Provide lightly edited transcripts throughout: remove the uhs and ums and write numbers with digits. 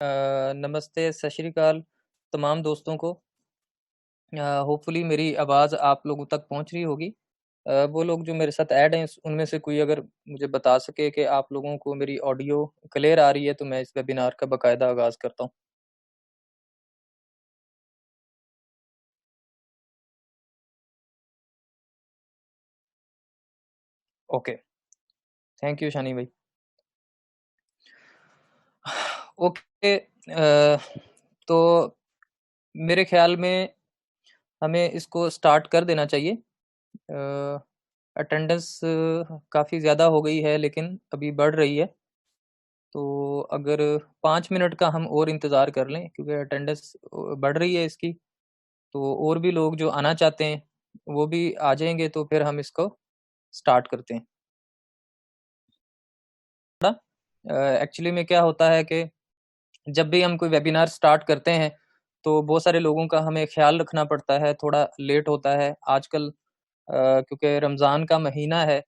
नमस्ते, सत श्री अकाल तमाम दोस्तों को। होपफुली मेरी आवाज़ आप लोगों तक पहुँच रही होगी। वो लोग जो मेरे साथ ऐड हैं उनमें से कोई अगर मुझे बता सके कि आप लोगों को मेरी ऑडियो क्लियर आ रही है तो मैं इस वेबिनार का बाकायदा आगाज़ करता हूँ। ओके, थैंक यू शानी भाई। ओके, तो मेरे ख़्याल में हमें इसको स्टार्ट कर देना चाहिए। अटेंडेंस काफ़ी ज़्यादा हो गई है लेकिन अभी बढ़ रही है। तो अगर 5 मिनट का हम और इंतज़ार कर लें क्योंकि अटेंडेंस बढ़ रही है इसकी, तो और भी लोग जो आना चाहते हैं, वो भी आ जाएँगे तो फिर हम इसको स्टार्ट करते हैं। एक्चुअली में क्या होता है कि जब भी हम कोई वेबिनार स्टार्ट करते हैं, तो बहुत सारे लोगों का हमें ख़्याल रखना पड़ता है, थोड़ा लेट होता है। आजकल क्योंकि रमज़ान का महीना है,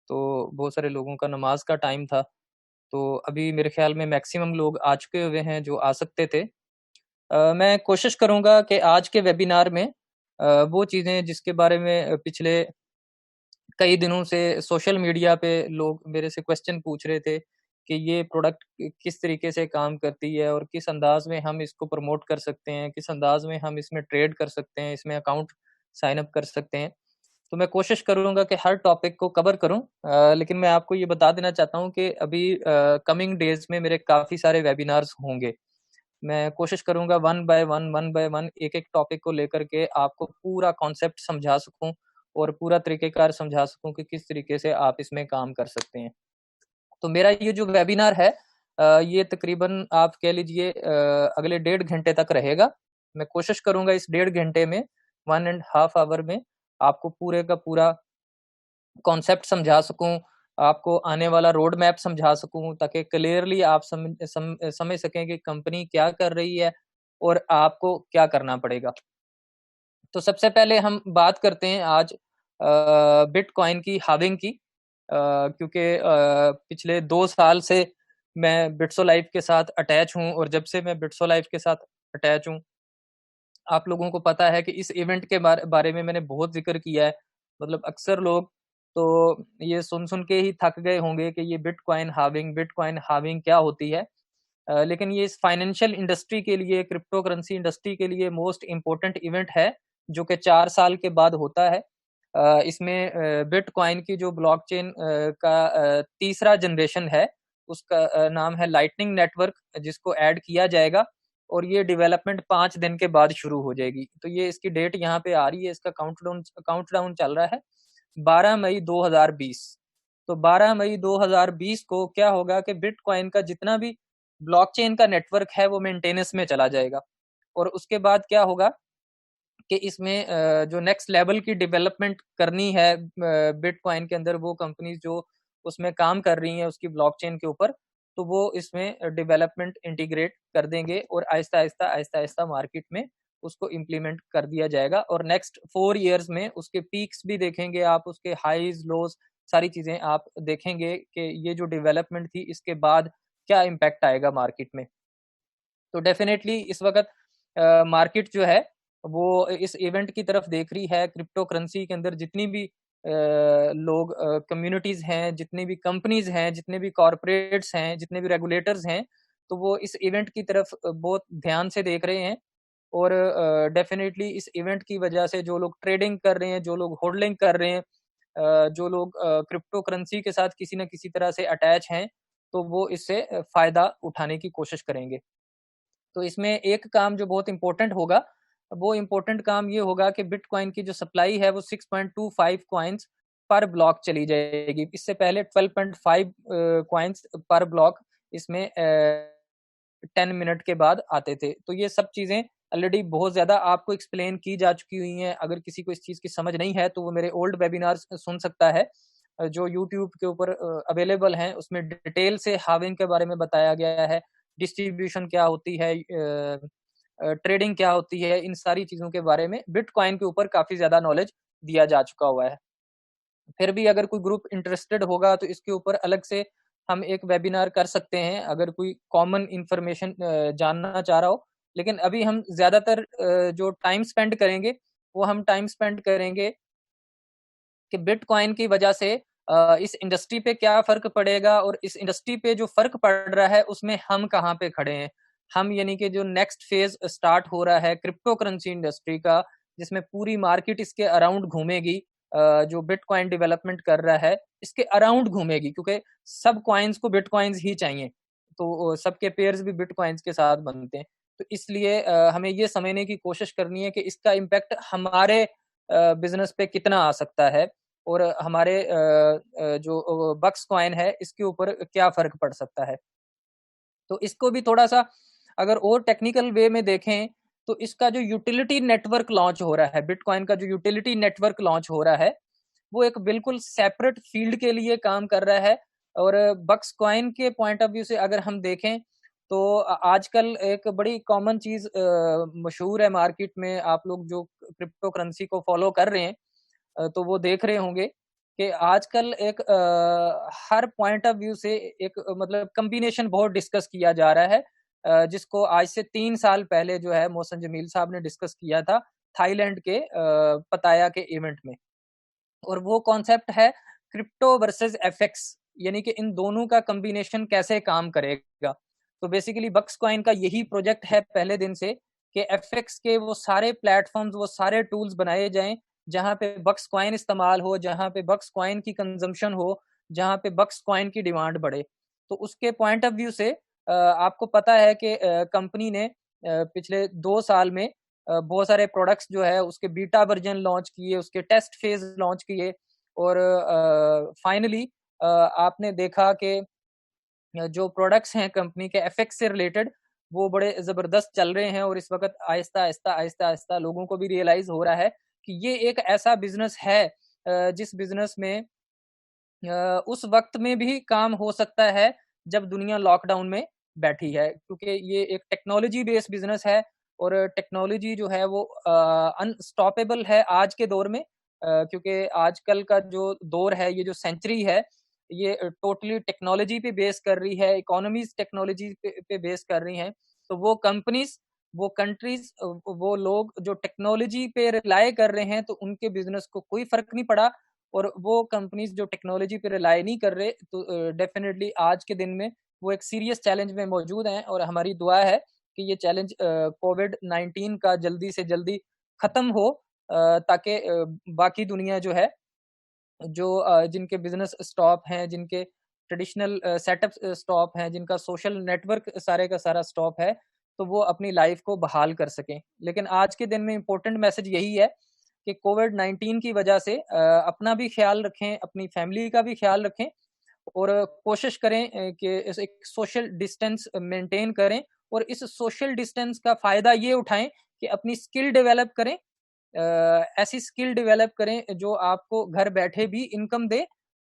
तो बहुत सारे लोगों का नमाज़ का टाइम था, तो अभी मेरे ख़्याल में मैक्सिमम लोग आ चुके हुए हैं जो आ सकते थे। मैं कोशिश करूँगा कि आज के वेबिनार में वो चीज़ें जिसके बारे में पिछले कई दिनों से सोशल मीडिया पे लोग मेरे से क्वेश्चन पूछ रहे थे कि ये प्रोडक्ट किस तरीके से काम करती है और किस अंदाज में हम इसको प्रमोट कर सकते हैं, किस अंदाज में हम इसमें ट्रेड कर सकते हैं, इसमें अकाउंट साइन अप कर सकते हैं। तो मैं कोशिश करूँगा कि हर टॉपिक को कवर करूँ, लेकिन मैं आपको ये बता देना चाहता हूँ कि अभी कमिंग डेज़ में मेरे काफ़ी सारे वेबिनार्स होंगे। मैं कोशिश करूँगा वन बाय वन एक-एक टॉपिक को लेकर के आपको पूरा कॉन्सेप्ट समझा सकूँ और पूरा तरीक़ेकार समझा सकूँ कि किस तरीके से आप इसमें काम कर सकते हैं। तो मेरा ये जो वेबिनार है ये तकरीबन आप कह लीजिए अगले डेढ़ घंटे तक रहेगा। मैं कोशिश करूँगा इस डेढ़ घंटे में 1 एंड हाफ आवर में आपको पूरे का पूरा कॉन्सेप्ट समझा सकूँ, आपको आने वाला रोड मैप समझा सकूँ ताकि क्लियरली आप समझ सकें कि कंपनी क्या कर रही है और आपको क्या करना पड़ेगा। तो सबसे पहले हम बात करते हैं आज बिटकॉइन की हाल्विंग की, क्योंकि पिछले 2 साल से मैं बिट्सो लाइफ के साथ अटैच हूँ और जब से मैं बिट्सो लाइफ के साथ अटैच हूँ, आप लोगों को पता है कि इस इवेंट के बारे में मैंने बहुत ज़िक्र किया है। मतलब अक्सर लोग तो ये सुन-सुन के ही थक गए होंगे कि ये बिटकॉइन हाल्विंग क्या होती है? लेकिन ये इस फाइनेंशियल इंडस्ट्री के लिए, क्रिप्टो करेंसी इंडस्ट्री के लिए मोस्ट इम्पोर्टेंट इवेंट है, जो कि 4 साल के बाद होता है। इसमें बिटकॉइन की जो ब्लॉकचेन का तीसरा जनरेशन है, उसका नाम है लाइटनिंग नेटवर्क जिसको ऐड किया जाएगा और ये डेवलपमेंट 5 दिन के बाद शुरू हो जाएगी। तो ये इसकी डेट यहाँ पे आ रही है, इसका काउंटडाउन चल रहा है 12 मई 2020। तो 12 मई 2020 को क्या होगा कि बिटकॉइन का जितना भी ब्लॉकचेन का नेटवर्क है वो मेंटेनेंस में चला जाएगा और उसके बाद क्या होगा कि इसमें जो नेक्स्ट लेवल की डेवलपमेंट करनी है बिटकॉइन के अंदर वो कंपनीज जो उसमें काम कर रही हैं उसकी ब्लॉकचेन के ऊपर, तो वो इसमें डेवलपमेंट इंटीग्रेट कर देंगे और आहिस्ता-आहिस्ता मार्केट में उसको इम्प्लीमेंट कर दिया जाएगा और नेक्स्ट 4 इयर्स में उसके पीक्स भी देखेंगे आप, उसके हाइज़, लोज़ सारी चीज़ें आप देखेंगे कि ये जो डेवलपमेंट थी इसके बाद क्या इम्पैक्ट आएगा मार्केट में। तो डेफ़िनेटली इस वक़्त मार्केट जो है वो इस इवेंट की तरफ देख रही है। क्रिप्टो करेंसी के अंदर जितनी भी लोग कम्युनिटीज़ हैं, जितनी भी कंपनीज़ हैं, जितने भी कॉर्पोरेट्स हैं, जितने भी रेगुलेटर्स हैं, तो वो इस इवेंट की तरफ बहुत ध्यान से देख रहे हैं और डेफ़िनेटली इस इवेंट की वजह से जो लोग ट्रेडिंग कर रहे हैं, जो लोग होल्डिंग कर रहे हैं, जो लोग क्रिप्टो करेंसी के साथ किसी न किसी तरह से अटैच हैं, तो वो इससे फ़ायदा उठाने की कोशिश करेंगे। तो इसमें एक काम जो बहुत इम्पोर्टेंट होगा, वो इम्पोर्टेंट काम ये होगा कि बिटकॉइन की जो सप्लाई है वो 6.25 कॉइन्स पर ब्लॉक चली जाएगी। इससे पहले 12.5 कॉइन्स पर ब्लॉक इसमें 10 मिनट के बाद आते थे। तो ये सब चीज़ें ऑलरेडी बहुत ज़्यादा आपको एक्सप्लेन की जा चुकी हुई हैं। अगर किसी को इस चीज़ की समझ नहीं है, तो वो मेरे ओल्ड वेबिनार्स सुन सकता है, जो यूट्यूब के ऊपर अवेलेबल हैं। उसमें डिटेल से हार्वेस्टिंग के बारे में बताया गया है, डिस्ट्रीब्यूशन क्या होती है, ट्रेडिंग क्या होती है, इन सारी चीज़ों के बारे में बिटकॉइन के ऊपर काफ़ी ज़्यादा नॉलेज दिया जा चुका हुआ है। फिर भी अगर कोई ग्रुप इंटरेस्टेड होगा तो इसके ऊपर अलग से हम एक वेबिनार कर सकते हैं अगर कोई कॉमन इन्फॉर्मेशन जानना चाह रहा हो। लेकिन अभी हम ज़्यादातर जो टाइम स्पेंड करेंगे, वो हम टाइम स्पेंड करेंगे कि बिटकॉइन की वजह से इस इंडस्ट्री पे क्या फ़र्क पड़ेगा और इस इंडस्ट्री पे जो फ़र्क पड़ रहा है, उसमें हम कहाँ पे खड़े हैं। हम यानी कि जो नेक्स्ट फ़ेज़ स्टार्ट हो रहा है क्रिप्टो करेंसी इंडस्ट्री का, जिसमें पूरी मार्केट इसके अराउंड घूमेगी, जो बिटकॉइन डेवलपमेंट कर रहा है, इसके अराउंड घूमेगी क्योंकि सब कॉइन्स को बिटकॉइन्स ही चाहिए। तो सबके पेयर्स भी बिटकॉइन्स के साथ बनते हैं। तो इसलिए हमें ये समझने की कोशिश करनी है कि इसका इम्पैक्ट हमारे बिज़नेस पे कितना आ सकता है और हमारे जो बक्स कॉइन है, इसके ऊपर क्या फ़र्क पड़ सकता है। तो इसको भी थोड़ा-सा अगर और टेक्निकल वे में देखें, तो इसका जो यूटिलिटी नेटवर्क लॉन्च हो रहा है, बिटकॉइन का जो यूटिलिटी नेटवर्क लॉन्च हो रहा है, वो एक बिल्कुल सेपरेट फ़ील्ड के लिए काम कर रहा है और बक्स कॉइन के पॉइंट ऑफ व्यू से अगर हम देखें, तो आजकल एक बड़ी कॉमन चीज़ मशहूर है मार्केट में, आप लोग जो क्रिप्टो करेंसी को फ़ॉलो कर रहे हैं, तो वो देख रहे होंगे कि आजकल एक हर पॉइंट ऑफ व्यू से एक मतलब कॉम्बिनेशन बहुत डिस्कस किया जा रहा है, जिसको आज से 3 साल पहले जो है मोहसिन जमील साहब ने डिस्कस किया था थाईलैंड के पताया के इवेंट में। और वो कॉन्सेप्ट है क्रिप्टो वर्सेस एफएक्स, यानी कि इन दोनों का कॉम्बिनेशन कैसे काम करेगा। तो बेसिकली बक्स कॉइन का यही प्रोजेक्ट है पहले दिन से कि एफएक्स के वो सारे प्लेटफॉर्म्स, वो सारे टूल्स बनाए जाएं जहां पे बक्स कॉइन इस्तेमाल हो, जहां पे बक्स कॉइन की कंजम्पशन हो, जहां पे बक्स कॉइन की डिमांड बढ़े। तो उसके पॉइंट ऑफ व्यू से आपको पता है कि कंपनी ने पिछले 2 साल में बहुत सारे प्रोडक्ट्स जो है उसके बीटा वर्जन लॉन्च किए, उसके टेस्ट फेज लॉन्च किए और फाइनली आपने देखा कि जो प्रोडक्ट्स हैं कंपनी के एफएक्स से रिलेटेड, वो बड़े ज़बरदस्त चल रहे हैं और इस वक़्त आहिस्ता-आहिस्ता लोगों को भी रियलाइज़ हो रहा है कि ये एक ऐसा बिज़नेस है जिस बिज़नेस में उस वक़्त में भी काम हो सकता है जब दुनिया लॉकडाउन में बैठी है, क्योंकि ये एक टेक्नोलॉजी बेस्ड बिज़नेस है और टेक्नोलॉजी जो है वो अनस्टॉपेबल है आज के दौर में, क्योंकि आजकल का जो दौर है, ये जो सेंचुरी है, ये टोटली टेक्नोलॉजी पे बेस कर रही है, इकोनॉमीज़ टेक्नोलॉजी पे बेस कर रही हैं। तो वो कंपनीज़, वो कंट्रीज़, वो लोग जो टेक्नोलॉजी पे रिलाय कर रहे हैं, तो उनके बिज़नेस को कोई फ़र्क नहीं पड़ा और वो कंपनीज़ जो टेक्नोलॉजी पे रिलाय नहीं कर रहे, तो डेफ़िनिटली आज के दिन में वो एक सीरियस चैलेंज में मौजूद हैं और हमारी दुआ है कि ये चैलेंज कोविड-19 का जल्दी से जल्दी ख़त्म हो, ताकि बाकी दुनिया जो है, जो जिनके बिज़नेस स्टॉप हैं, जिनके ट्रेडिशनल सेटअप्स स्टॉप हैं, जिनका सोशल नेटवर्क सारे का सारा स्टॉप है, तो वो अपनी लाइफ़ को बहाल कर सकें। लेकिन आज के दिन में इम्पोर्टेंट मैसेज यही है कि कोविड-19 की वजह से अपना भी ख़्याल रखें, अपनी फैमिली का भी ख़्याल रखें और कोशिश करें कि इस एक सोशल डिस्टेंस मेंटेन करें और इस सोशल डिस्टेंस का फ़ायदा ये उठाएँ कि अपनी स्किल डेवलप करें, ऐसी स्किल डेवलप करें जो आपको घर बैठे भी इनकम दे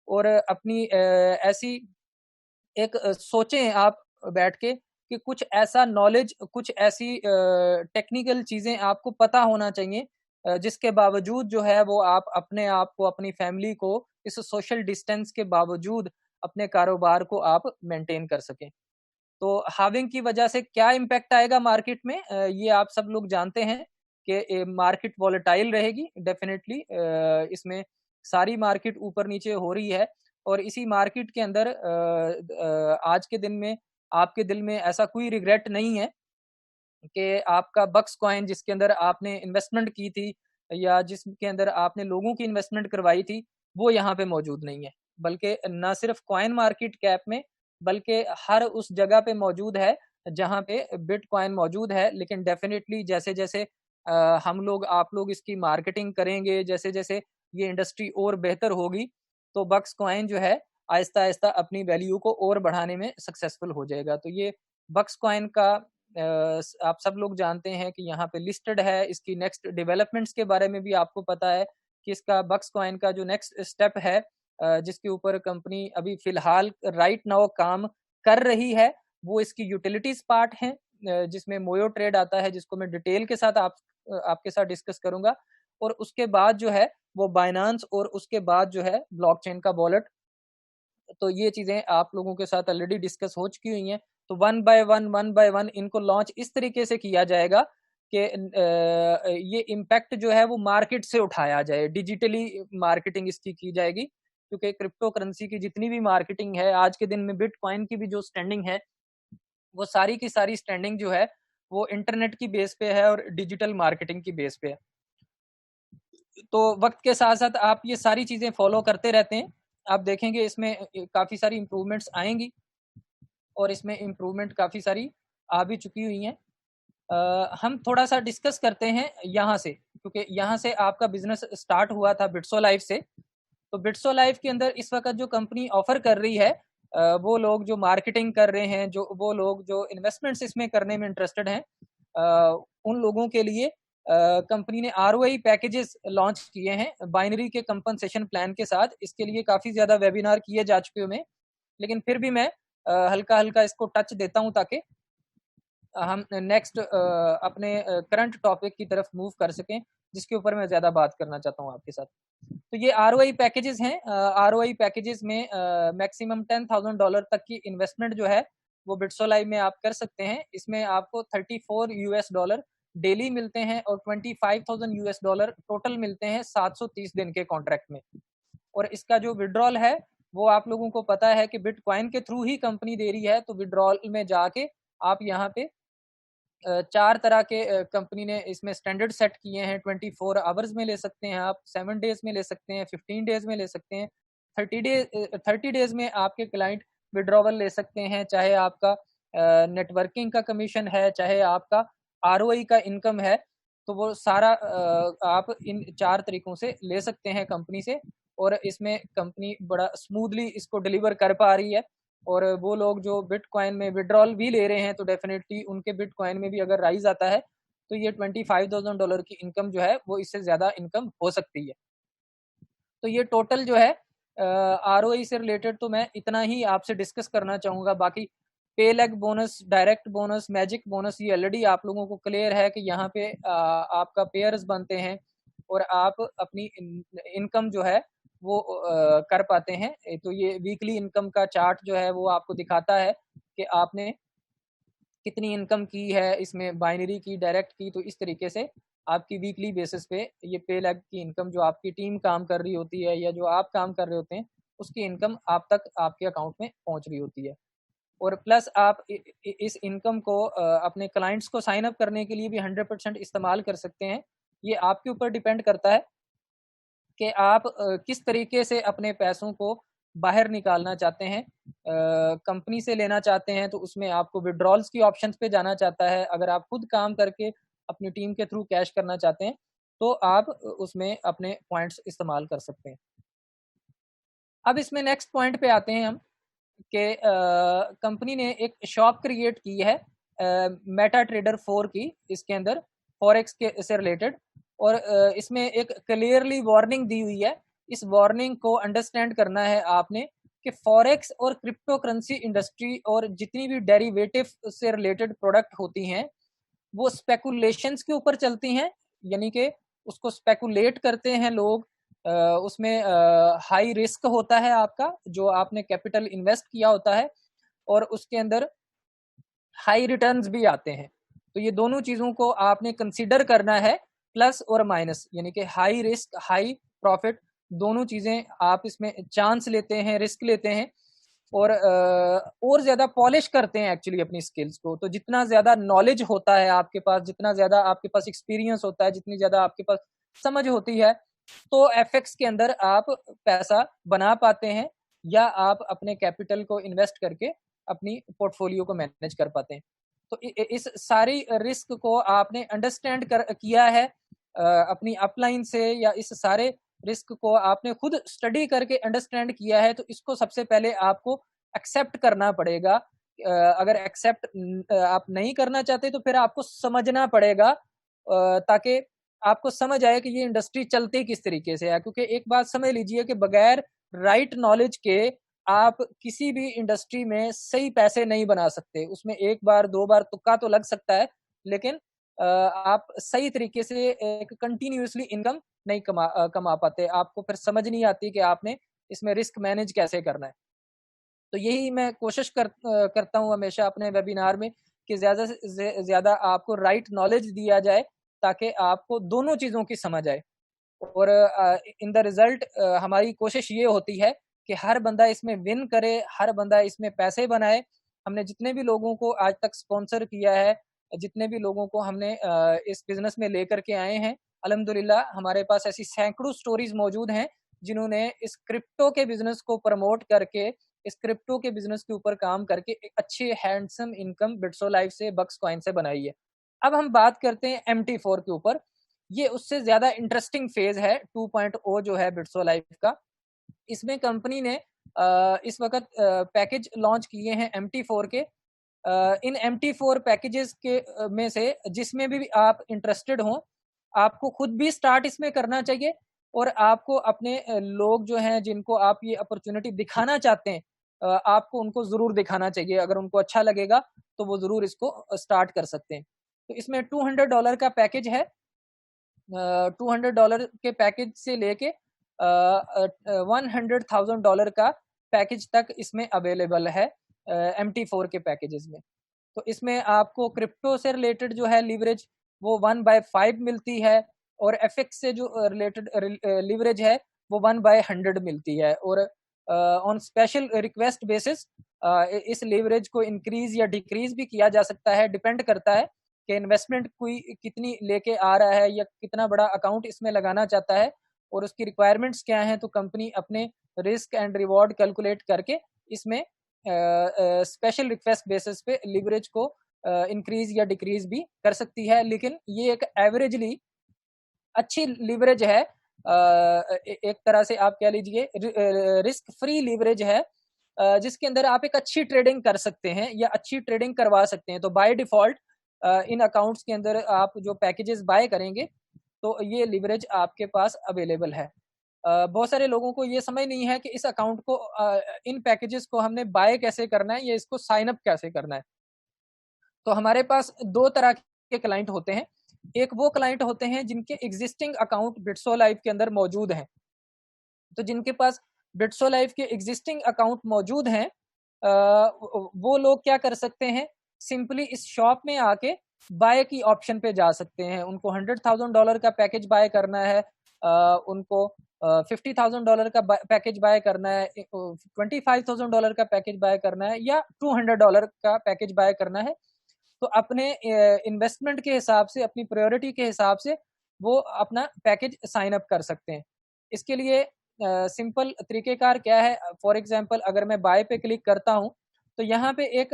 और अपनी ऐसी एक सोचें आप बैठ के कि कुछ ऐसा नॉलेज, कुछ ऐसी टेक्निकल चीज़ें आपको पता होना चाहिए, जिसके बावजूद जो है वो आप अपने आप को, अपनी फैमिली को इस सोशल डिस्टेंस के बावजूद अपने कारोबार को आप मेंटेन कर सकें। तो हाल्विंग की वजह से क्या इम्पैक्ट आएगा मार्केट में, ये आप सब लोग जानते हैं कि मार्केट वॉलेटाइल रहेगी डेफिनिटली, इसमें सारी मार्केट ऊपर-नीचे हो रही है और इसी मार्केट के अंदर आज के दिन में आपके दिल में ऐसा कोई रिग्रेट नहीं है कि आपका बक्स कॉइन जिसके अंदर आपने इन्वेस्टमेंट की थी या जिसके अंदर आपने लोगों की इन्वेस्टमेंट करवाई थी, वो यहाँ पे मौजूद नहीं है। बल्कि ना सिर्फ कॉइन मार्केट कैप में, बल्कि हर उस जगह पे मौजूद है जहाँ पे बिटकॉइन मौजूद है। लेकिन डेफ़िनेटली जैसे-जैसे हम लोग, आप लोग इसकी मार्केटिंग करेंगे, जैसे-जैसे ये इंडस्ट्री और बेहतर होगी, तो बक्स कॉइन जो है आहिस्ता-आहिस्ता अपनी वैल्यू को और बढ़ाने में सक्सेसफुल हो जाएगा। तो ये बक्स कॉइन का आप सब लोग जानते हैं कि यहाँ पे लिस्टेड है, इसकी नेक्स्ट डेवलपमेंट्स के बारे में भी आपको पता है कि इसका बक्स कॉइन का जो नेक्स्ट स्टेप है, जिसके ऊपर कंपनी अभी फ़िलहाल राइट नाउ काम कर रही है, वो इसकी यूटिलिटीज़ पार्ट है, जिसमें मोयो ट्रेड आता है, जिसको मैं डिटेल के साथ आपके साथ डिस्कस करूँगा और उसके बाद जो है वो बाइनेंस और उसके बाद जो है ब्लॉकचेन का वॉलेट तो ये चीज़ें आप लोगों के साथ ऑलरेडी डिस्कस हो चुकी हुई हैं। तो वन बाय वन इनको लॉन्च इस तरीके से किया जाएगा कि ये इम्पैक्ट जो है वो मार्केट से उठाया जाए, डिजिटली मार्केटिंग इसकी की जाएगी। क्योंकि क्रिप्टो करेंसी की जितनी भी मार्केटिंग है, आज के दिन में बिटकॉइन की भी जो स्टैंडिंग है, वो सारी की सारी स्टैंडिंग जो है, वो इंटरनेट की बेस पे है और डिजिटल मार्केटिंग की बेस पे है। तो वक्त के साथ-साथ आप ये सारी चीज़ें फ़ॉलो करते रहते हैं, आप देखेंगे इसमें काफ़ी सारी इम्प्रूवमेंट्स आएँगी और इसमें इम्प्रूवमेंट काफ़ी सारी आ भी चुकी हुई हैं। हम थोड़ा-सा डिस्कस करते हैं यहाँ से, क्योंकि यहाँ से आपका बिज़नेस स्टार्ट हुआ था बिट्सो लाइफ से। तो बिट्सो लाइफ के अंदर इस वक़्त जो कंपनी ऑफ़र कर रही है, वो लोग जो मार्केटिंग कर रहे हैं, जो वो लोग जो इन्वेस्टमेंट्स इसमें करने में इंटरेस्टेड हैं, उन लोगों के लिए कंपनी ने आरओआई पैकेजेस लॉन्च किए हैं, बाइनरी के कंपनसेशन प्लान के साथ। इसके लिए काफ़ी ज़्यादा वेबिनार किए जा चुके हैं, लेकिन फिर भी मैं हल्का-हल्का इसको टच देता हूँ ताकि हम नेक्स्ट अपने करंट टॉपिक की तरफ मूव कर सकें, जिसके ऊपर मैं ज़्यादा बात करना चाहता हूँ आपके साथ। तो ये आरओआई पैकेजेस हैं। आरओआई पैकेजेस में मैक्सिमम $10,000 तक की इन्वेस्टमेंट जो है, वो बिट्सो लाइव में आप कर सकते हैं। इसमें आपको $34 डेली मिलते हैं और $25,000 टोटल मिलते हैं 730 दिन के कॉन्ट्रैक्ट में। और इसका जो विड्रॉल है, वो आप लोगों को पता है कि बिटकॉइन के थ्रू ही कंपनी दे रही है, तो विड्रॉल में जाके आप यहाँ पे 4 तरह के कंपनी ने इसमें स्टैंडर्ड सेट किए हैं। 24 आवर्स में ले सकते हैं आप, 7 डेज़ में ले सकते हैं, 15 डेज़ में ले सकते हैं, 30 डेज़ में आपके क्लाइंट विड्रॉवल ले सकते हैं। चाहे आपका नेटवर्किंग का कमीशन है, चाहे आपका आरओआई का इनकम है, तो वो सारा आप इन 4 तरीकों से ले सकते हैं कंपनी से। और इसमें कंपनी बड़ा स्मूथली इसको डिलीवर कर पा रही है। और वो लोग जो बिटकॉइन में विड्रॉल भी ले रहे हैं, तो डेफिनेटली उनके बिटकॉइन में भी अगर राइज आता है, तो ये $25,000 की इनकम जो है, वो इससे ज़्यादा इनकम हो सकती है। तो ये टोटल जो है आरओई से रिलेटेड तो मैं इतना ही आपसे डिस्कस करना चाहूँगा। बाकी पे leg bonus, direct bonus, magic bonus, ये ऑलरेडी आप लोगों को क्लियर है कि यहाँ पे आपका पेयर्स बनते हैं और आप अपनी इनकम जो है वो कर पाते हैं। तो ये वीकली इनकम का चार्ट जो है वो आपको दिखाता है कि आपने कितनी इनकम की है, इसमें बाइनरी की, डायरेक्ट की। तो इस तरीके से आपकी वीकली बेसिस पे ये पे लेग की इनकम, जो आपकी टीम काम कर रही होती है या जो आप काम कर रहे होते हैं, उसकी इनकम आप तक आपके अकाउंट में पहुंच रही होती है। और प्लस आप इस इनकम को अपने क्लाइंट्स को साइन अप करने के लिए भी 100% इस्तेमाल कर सकते हैं। ये आपके ऊपर डिपेंड करता है कि आप किस तरीके से अपने पैसों को बाहर निकालना चाहते हैं। कंपनी से लेना चाहते हैं, तो उसमें आपको विड्रॉल्स की ऑप्शंस पे जाना चाहता है। अगर आप खुद काम करके अपनी टीम के थ्रू कैश करना चाहते हैं, तो आप उसमें अपने पॉइंट्स इस्तेमाल कर सकते हैं। अब इसमें नेक्स्ट पॉइंट पे आते हैं हम कि कंपनी ने एक शॉप क्रिएट की है मेटा ट्रेडर 4 की, इसके अंदर फॉरेक्स के से रिलेटेड। और इसमें एक क्लियरली वार्निंग दी हुई है। इस वार्निंग को अंडरस्टैंड करना है आपने कि फॉरेक्स और क्रिप्टो करेंसी इंडस्ट्री और जितनी भी डेरिवेटिव से रिलेटेड प्रोडक्ट होती हैं, वो स्पेकुलेशंस के ऊपर चलती हैं। यानी कि उसको स्पेकुलेट करते हैं लोग। उसमें हाई रिस्क होता है आपका, जो आपने कैपिटल इन्वेस्ट किया होता है, और उसके अंदर हाई रिटर्न्स भी आते हैं। तो ये दोनों चीज़ों को आपने कंसीडर करना है, प्लस और माइनस, यानी कि हाई रिस्क, हाई प्रॉफिट, दोनों चीज़ें आप इसमें चांस लेते हैं, रिस्क लेते हैं। और ज़्यादा पॉलिश करते हैं एक्चुअली अपनी स्किल्स को। तो जितना ज़्यादा नॉलेज होता है आपके पास, जितना ज़्यादा आपके पास एक्सपीरियंस होता है, जितनी ज़्यादा आपके पास समझ होती है, तो एफएक्स के अंदर आप पैसा बना पाते हैं, या आप अपने कैपिटल को इन्वेस्ट करके अपनी पोर्टफोलियो को मैनेज कर पाते हैं। तो इस सारी रिस्क को आपने अंडरस्टैंड किया है अपनी अपलाइन से, या इस सारे रिस्क को आपने खुद स्टडी करके अंडरस्टैंड किया है, तो इसको सबसे पहले आपको एक्सेप्ट करना पड़ेगा। अगर एक्सेप्ट आप नहीं करना चाहते, तो फिर आपको समझना पड़ेगा, ताकि आपको समझ आए कि ये इंडस्ट्री चलती किस तरीके से है। क्योंकि एक बात समझ लीजिए कि बगैर राइट नॉलेज के आप किसी भी इंडस्ट्री में सही पैसे नहीं बना सकते। उसमें एक बार, दो बार तुक्का तो लग सकता है, लेकिन आप सही तरीके से एक कंटिन्यूअसली इनकम नहीं कमा पाते। आपको फिर समझ नहीं आती कि आपने इसमें रिस्क मैनेज कैसे करना है। तो यही मैं कोशिश करता हूँ हमेशा अपने वेबिनार में कि ज़्यादा से ज़्यादा आपको राइट नॉलेज दिया जाए ताकि आपको दोनों चीज़ों की समझ आए। और इन द रिज़ल्ट हमारी कोशिश ये होती है कि हर बंदा इसमें विन करे, हर बंदा इसमें पैसे बनाए। हमने जितने भी लोगों को आज तक स्पॉन्सर किया है, जितने भी लोगों को हमने इस बिज़नेस में लेकर के आए हैं, अल्हम्दुलिल्लाह हमारे पास ऐसी सैकड़ों स्टोरीज़ मौजूद हैं, जिन्होंने इस क्रिप्टो के बिज़नेस को प्रमोट करके, इस क्रिप्टो के बिज़नेस के ऊपर काम करके एक अच्छी हैंडसम इनकम बिट्सो लाइफ से, बक्स कॉइन से बनाई है। अब हम बात करते हैं MT4 के ऊपर। ये उससे ज़्यादा इंटरेस्टिंग फेज़ है 2.0 जो है बिट्सो लाइफ का। इसमें कंपनी ने इस वक़्त पैकेज लॉन्च किए हैं MT4 के। इन MT4 पैकेजेस के में से जिसमें भी आप इंटरेस्टेड हों, आपको खुद भी स्टार्ट इसमें करना चाहिए और आपको अपने लोग जो हैं जिनको आप ये अपॉर्च्युनिटी दिखाना चाहते हैं, आपको उनको ज़रूर दिखाना चाहिए। अगर उनको अच्छा लगेगा तो वो ज़रूर इसको स्टार्ट कर सकते हैं। तो इसमें $200 का पैकेज है। $200 के पैकेज से लेके $100,000 का पैकेज तक इसमें अवेलेबल है MT4 के पैकेजेस में। तो इसमें आपको क्रिप्टो से रिलेटेड जो है लीवरेज वो 1/5 मिलती है और एफएक्स से जो रिलेटेड लीवरेज है वो 1/100 मिलती है। और ऑन स्पेशल रिक्वेस्ट बेसिस इस लीवरेज को इंक्रीज या डिक्रीज भी किया जा सकता है, डिपेंड करता है कि इन्वेस्टमेंट कोई कितनी लेके आ रहा है या कितना बड़ा अकाउंट इसमें लगाना चाहता है और उसकी रिक्वायरमेंट्स क्या हैं। तो कंपनी अपने रिस्क एंड रिवॉर्ड कैलकुलेट करके इसमें स्पेशल रिक्वेस्ट बेसिस पे लिवरेज को इंक्रीज या डिक्रीज भी कर सकती है, लेकिन ये एक एवरेजली अच्छी लिवरेज है। एक तरह से आप कह लीजिए रिस्क फ्री लिवरेज है, जिसके अंदर आप एक अच्छी ट्रेडिंग कर सकते हैं या अच्छी ट्रेडिंग करवा सकते हैं। तो बाय डिफॉल्ट इन अकाउंट्स के अंदर आप जो पैकेजेस बाय करेंगे तो ये लिवरेज आपके पास अवेलेबल है। बहुत सारे लोगों को ये समझ नहीं है कि इस अकाउंट को इन पैकेजेस को हमने बाय कैसे करना है या इसको साइन अप कैसे करना है। तो हमारे पास 2 तरह के क्लाइंट होते हैं। एक वो क्लाइंट होते हैं जिनके एग्जिस्टिंग अकाउंट बिट्सो लाइफ के अंदर मौजूद हैं। तो जिनके पास बिट्सो लाइफ के एग्जिस्टिंग अकाउंट मौजूद हैं, वो लोग क्या कर सकते हैं, सिंपली इस शॉप में आके बाय की ऑप्शन पे जा सकते हैं। उनको $100,000 का पैकेज बाय करना है, उनको $50,000 का पैकेज बाय करना है, $25,000 का पैकेज बाय करना है या $200 का पैकेज बाय करना है। तो अपने इन्वेस्टमेंट के हिसाब से, अपनी प्रायोरिटी के हिसाब से वो अपना पैकेज साइन अप कर सकते हैं। इसके लिए सिंपल तरीकेकार क्या है, फॉर एग्जांपल अगर मैं बाय पे क्लिक करता हूं तो यहाँ पे एक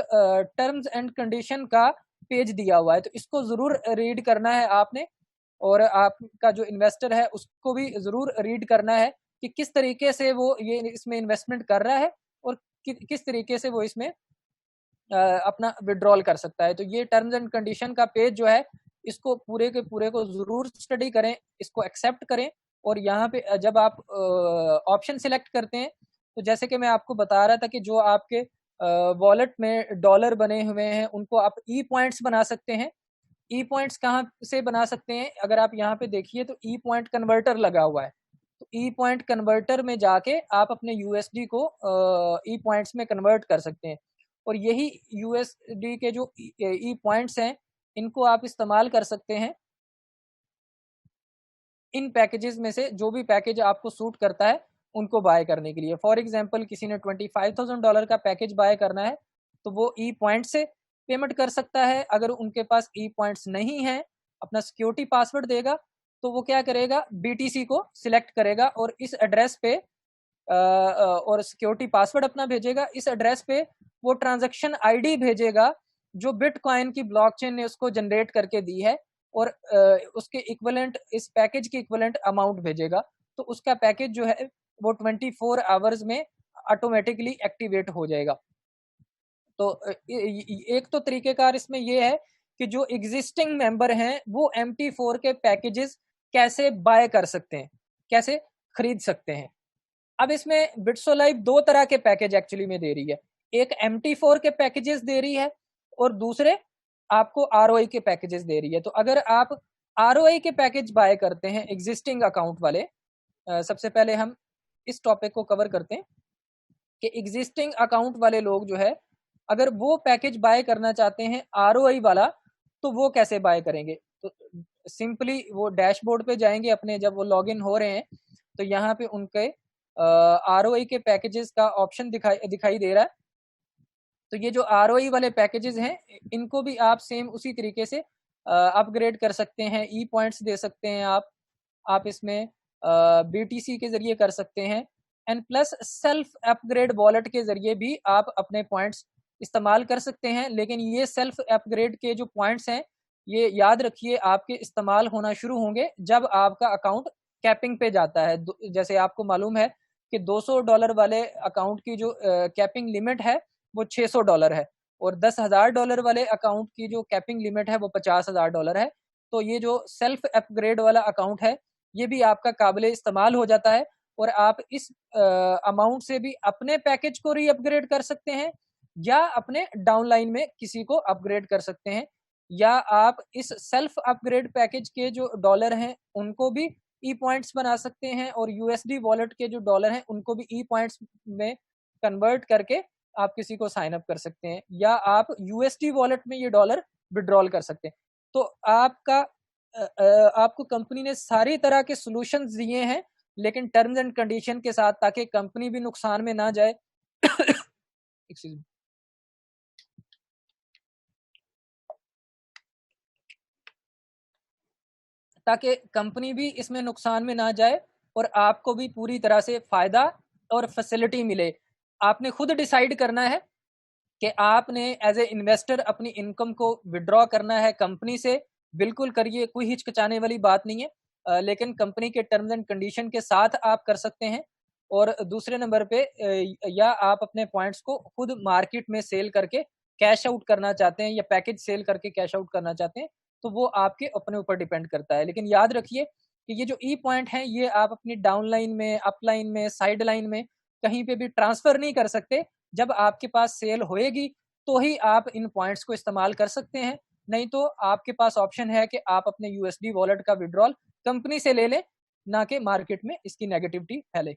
टर्म्स एंड कंडीशन का पेज दिया हुआ है, तो इसको जरूर रीड करना है आपने और आपका जो इन्वेस्टर है उसको भी जरूर रीड करना है कि किस तरीके से वो ये इसमें इन्वेस्टमेंट कर रहा है और किस तरीके से वो इसमें अपना विड्रॉल कर सकता है। तो ये टर्म्स एंड कंडीशन का पेज जो है, इसको पूरे के पूरे को जरूर स्टडी करें, इसको एक्सेप्ट करें। और यहाँ पे जब आप ऑप्शन सिलेक्ट करते हैं तो जैसे कि मैं आपको बता रहा था कि जो आपके वॉलेट में डॉलर बने हुए हैं उनको आप ई पॉइंट्स बना सकते हैं। ई पॉइंट्स कहाँ से बना सकते हैं, अगर आप यहाँ पे देखिए तो ई पॉइंट कन्वर्टर लगा हुआ है। तो ई पॉइंट कन्वर्टर में जाके आप अपने यूएसडी को ई पॉइंट्स में कन्वर्ट कर सकते हैं और यही यूएसडी के जो ई पॉइंट्स हैं इनको आप इस्तेमाल कर सकते हैं इन पैकेजेस में से जो भी पैकेज आपको सूट करता है उनको बाय करने के लिए। फॉर एग्जांपल किसी ने $25,000 का पैकेज बाय करना है तो वो ई पॉइंट से पेमेंट कर सकता है। अगर उनके पास ई पॉइंट्स नहीं है, अपना सिक्योरिटी पासवर्ड देगा तो वो क्या करेगा, बीटीसी को सिलेक्ट करेगा और इस एड्रेस पे और सिक्योरिटी पासवर्ड अपना भेजेगा। इस एड्रेस पे वो ट्रांजैक्शन आईडी भेजेगा जो बिटकॉइन की ब्लॉकचेन ने उसको जनरेट करके दी है और उसके इक्विवेलेंट, इस पैकेज के इक्विवेलेंट अमाउंट भेजेगा। तो उसका पैकेज जो है वो 24 आवर्स में ऑटोमेटिकली एक्टिवेट हो जाएगा। तो एक तो तरीकेकार इसमें ये है कि जो एग्जिस्टिंग मेंबर हैं वो MT4 के पैकेजेस कैसे बाय कर सकते हैं, कैसे खरीद सकते हैं। अब इसमें बिट्सो लाइफ 2 तरह के पैकेज एक्चुअली में दे रही है। एक MT4 के पैकेजेस दे रही है और दूसरे आपको ROI के पैकेजेस दे रही है। तो अगर आप ROI के पैकेज बाय करते हैं एग्जिस्टिंग अकाउंट वाले, सबसे पहले हम इस टॉपिक को कवर करते हैं। कि एग्जिस्टिंग अकाउंट वाले लोग जो है अगर वो पैकेज बाय करना चाहते हैं आरओआई वाला, तो वो कैसे बाय करेंगे? तो सिंपली वो डैशबोर्ड पे जाएंगे अपने, जब वो लॉगिन हो रहे हैं तो यहाँ पे उनके आरओआई के पैकेजेस का ऑप्शन दिखाई दे रहा है। तो ये जो आरओआई वाले पैकेजेस हैं इनको भी आप सेम उसी तरीके से अपग्रेड कर सकते हैं, ई पॉइंट्स दे सकते हैं आप इसमें बीटीसी के जरिए कर सकते हैं, and plus self upgrade wallet के जरिए भी आप अपने पॉइंट्स इस्तेमाल कर सकते हैं। लेकिन ये सेल्फ अपग्रेड के जो पॉइंट्स हैं ये याद रखिए आपके इस्तेमाल होना शुरू होंगे जब आपका अकाउंट कैपिंग पे जाता है। जैसे आपको मालूम है कि $200 वाले अकाउंट की जो कैपिंग लिमिट है वो $600 है, और $10,000 वाले अकाउंट की जो कैपिंग लिमिट है वो $50,000 है। तो ये जो सेल्फ अपग्रेड वाला अकाउंट है ये भी आपका काबिल इस्तेमाल हो जाता है, और आप इस अमाउंट से भी अपने पैकेज को री अपग्रेड कर सकते हैं, या अपने डाउनलाइन में किसी को अपग्रेड कर सकते हैं, या आप इस सेल्फ अपग्रेड पैकेज के जो डॉलर हैं उनको भी ई पॉइंट्स बना सकते हैं, और यूएसडी वॉलेट के जो डॉलर हैं उनको भी ई पॉइंट्स में कन्वर्ट करके आप किसी को साइन अप कर सकते हैं, या आप यूएसडी वॉलेट में ये डॉलर विड्रॉल कर सकते हैं। तो आपको कंपनी ने सारी तरह के सॉल्यूशंस दिए हैं, लेकिन टर्म्स एंड कंडीशन के साथ, ताकि कंपनी भी नुकसान में ना जाए। Excuse me. ताकि कंपनी भी इसमें नुकसान में ना जाए और आपको भी पूरी तरह से फायदा और फैसिलिटी मिले। आपने खुद डिसाइड करना है कि आपने एज ए इन्वेस्टर अपनी इनकम को विड्रॉ करना है कंपनी से, बिल्कुल करिए, कोई हिचकिचाने वाली बात नहीं है। लेकिन कंपनी के टर्म्स एंड कंडीशन के साथ आप कर सकते हैं। और दूसरे नंबर पे या आप अपने पॉइंट्स को खुद मार्केट में सेल करके कैश आउट करना चाहते हैं, या पैकेज सेल करके कैश आउट करना चाहते हैं, तो वो आपके अपने ऊपर डिपेंड करता है। लेकिन याद रखिए कि ये जो ई पॉइंट है ये आप अपनी डाउनलाइन में, अपलाइन में, साइड लाइन में कहीं पे भी ट्रांसफर नहीं कर सकते। जब आपके पास सेल होएगी तो ही आप इन पॉइंट्स को इस्तेमाल कर सकते हैं, नहीं तो आपके पास ऑप्शन है कि आप अपने यूएसडी वॉलेट का विड्रॉल कंपनी से ले लें, ना कि मार्केट में इसकी नेगेटिविटी फैले।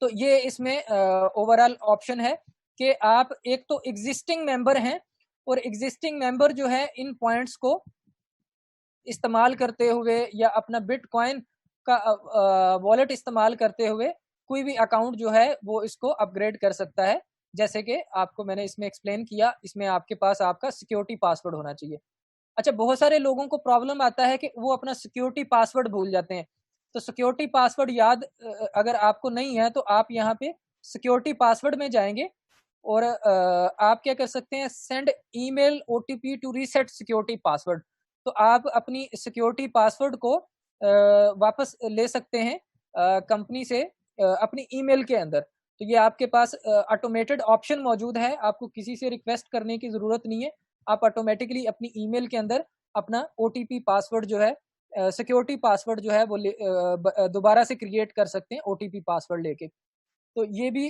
तो ये इसमें ओवरऑल ऑप्शन है कि आप एक तो एग्जिस्टिंग मेंबर हैं, और एग्जिस्टिंग मेंबर जो है इन पॉइंट्स को इस्तेमाल करते हुए या अपना बिटकॉइन का वॉलेट इस्तेमाल करते हुए कोई भी अकाउंट जो है वो इसको अपग्रेड कर सकता है। जैसे कि आपको मैंने इसमें एक्सप्लेन किया, इसमें आपके पास आपका सिक्योरिटी पासवर्ड होना चाहिए। अच्छा, बहुत सारे लोगों को प्रॉब्लम आता है कि वो अपना सिक्योरिटी पासवर्ड भूल जाते हैं। तो सिक्योरिटी पासवर्ड याद अगर आपको नहीं है तो आप यहाँ पे सिक्योरिटी पासवर्ड में जाएंगे, और आप क्या कर सकते हैं, send email OTP to reset security password. तो आप अपनी सिक्योरिटी पासवर्ड को वापस ले सकते हैं कंपनी से अपनी ईमेल के अंदर। तो ये आपके पास ऑटोमेटेड ऑप्शन मौजूद है, आपको किसी से रिक्वेस्ट करने की ज़रूरत नहीं है। आप ऑटोमेटिकली अपनी ईमेल के अंदर अपना ओटीपी पासवर्ड जो है, सिक्योरिटी पासवर्ड जो है वो दोबारा से क्रिएट कर सकते हैं ओटीपी पासवर्ड लेके। तो ये भी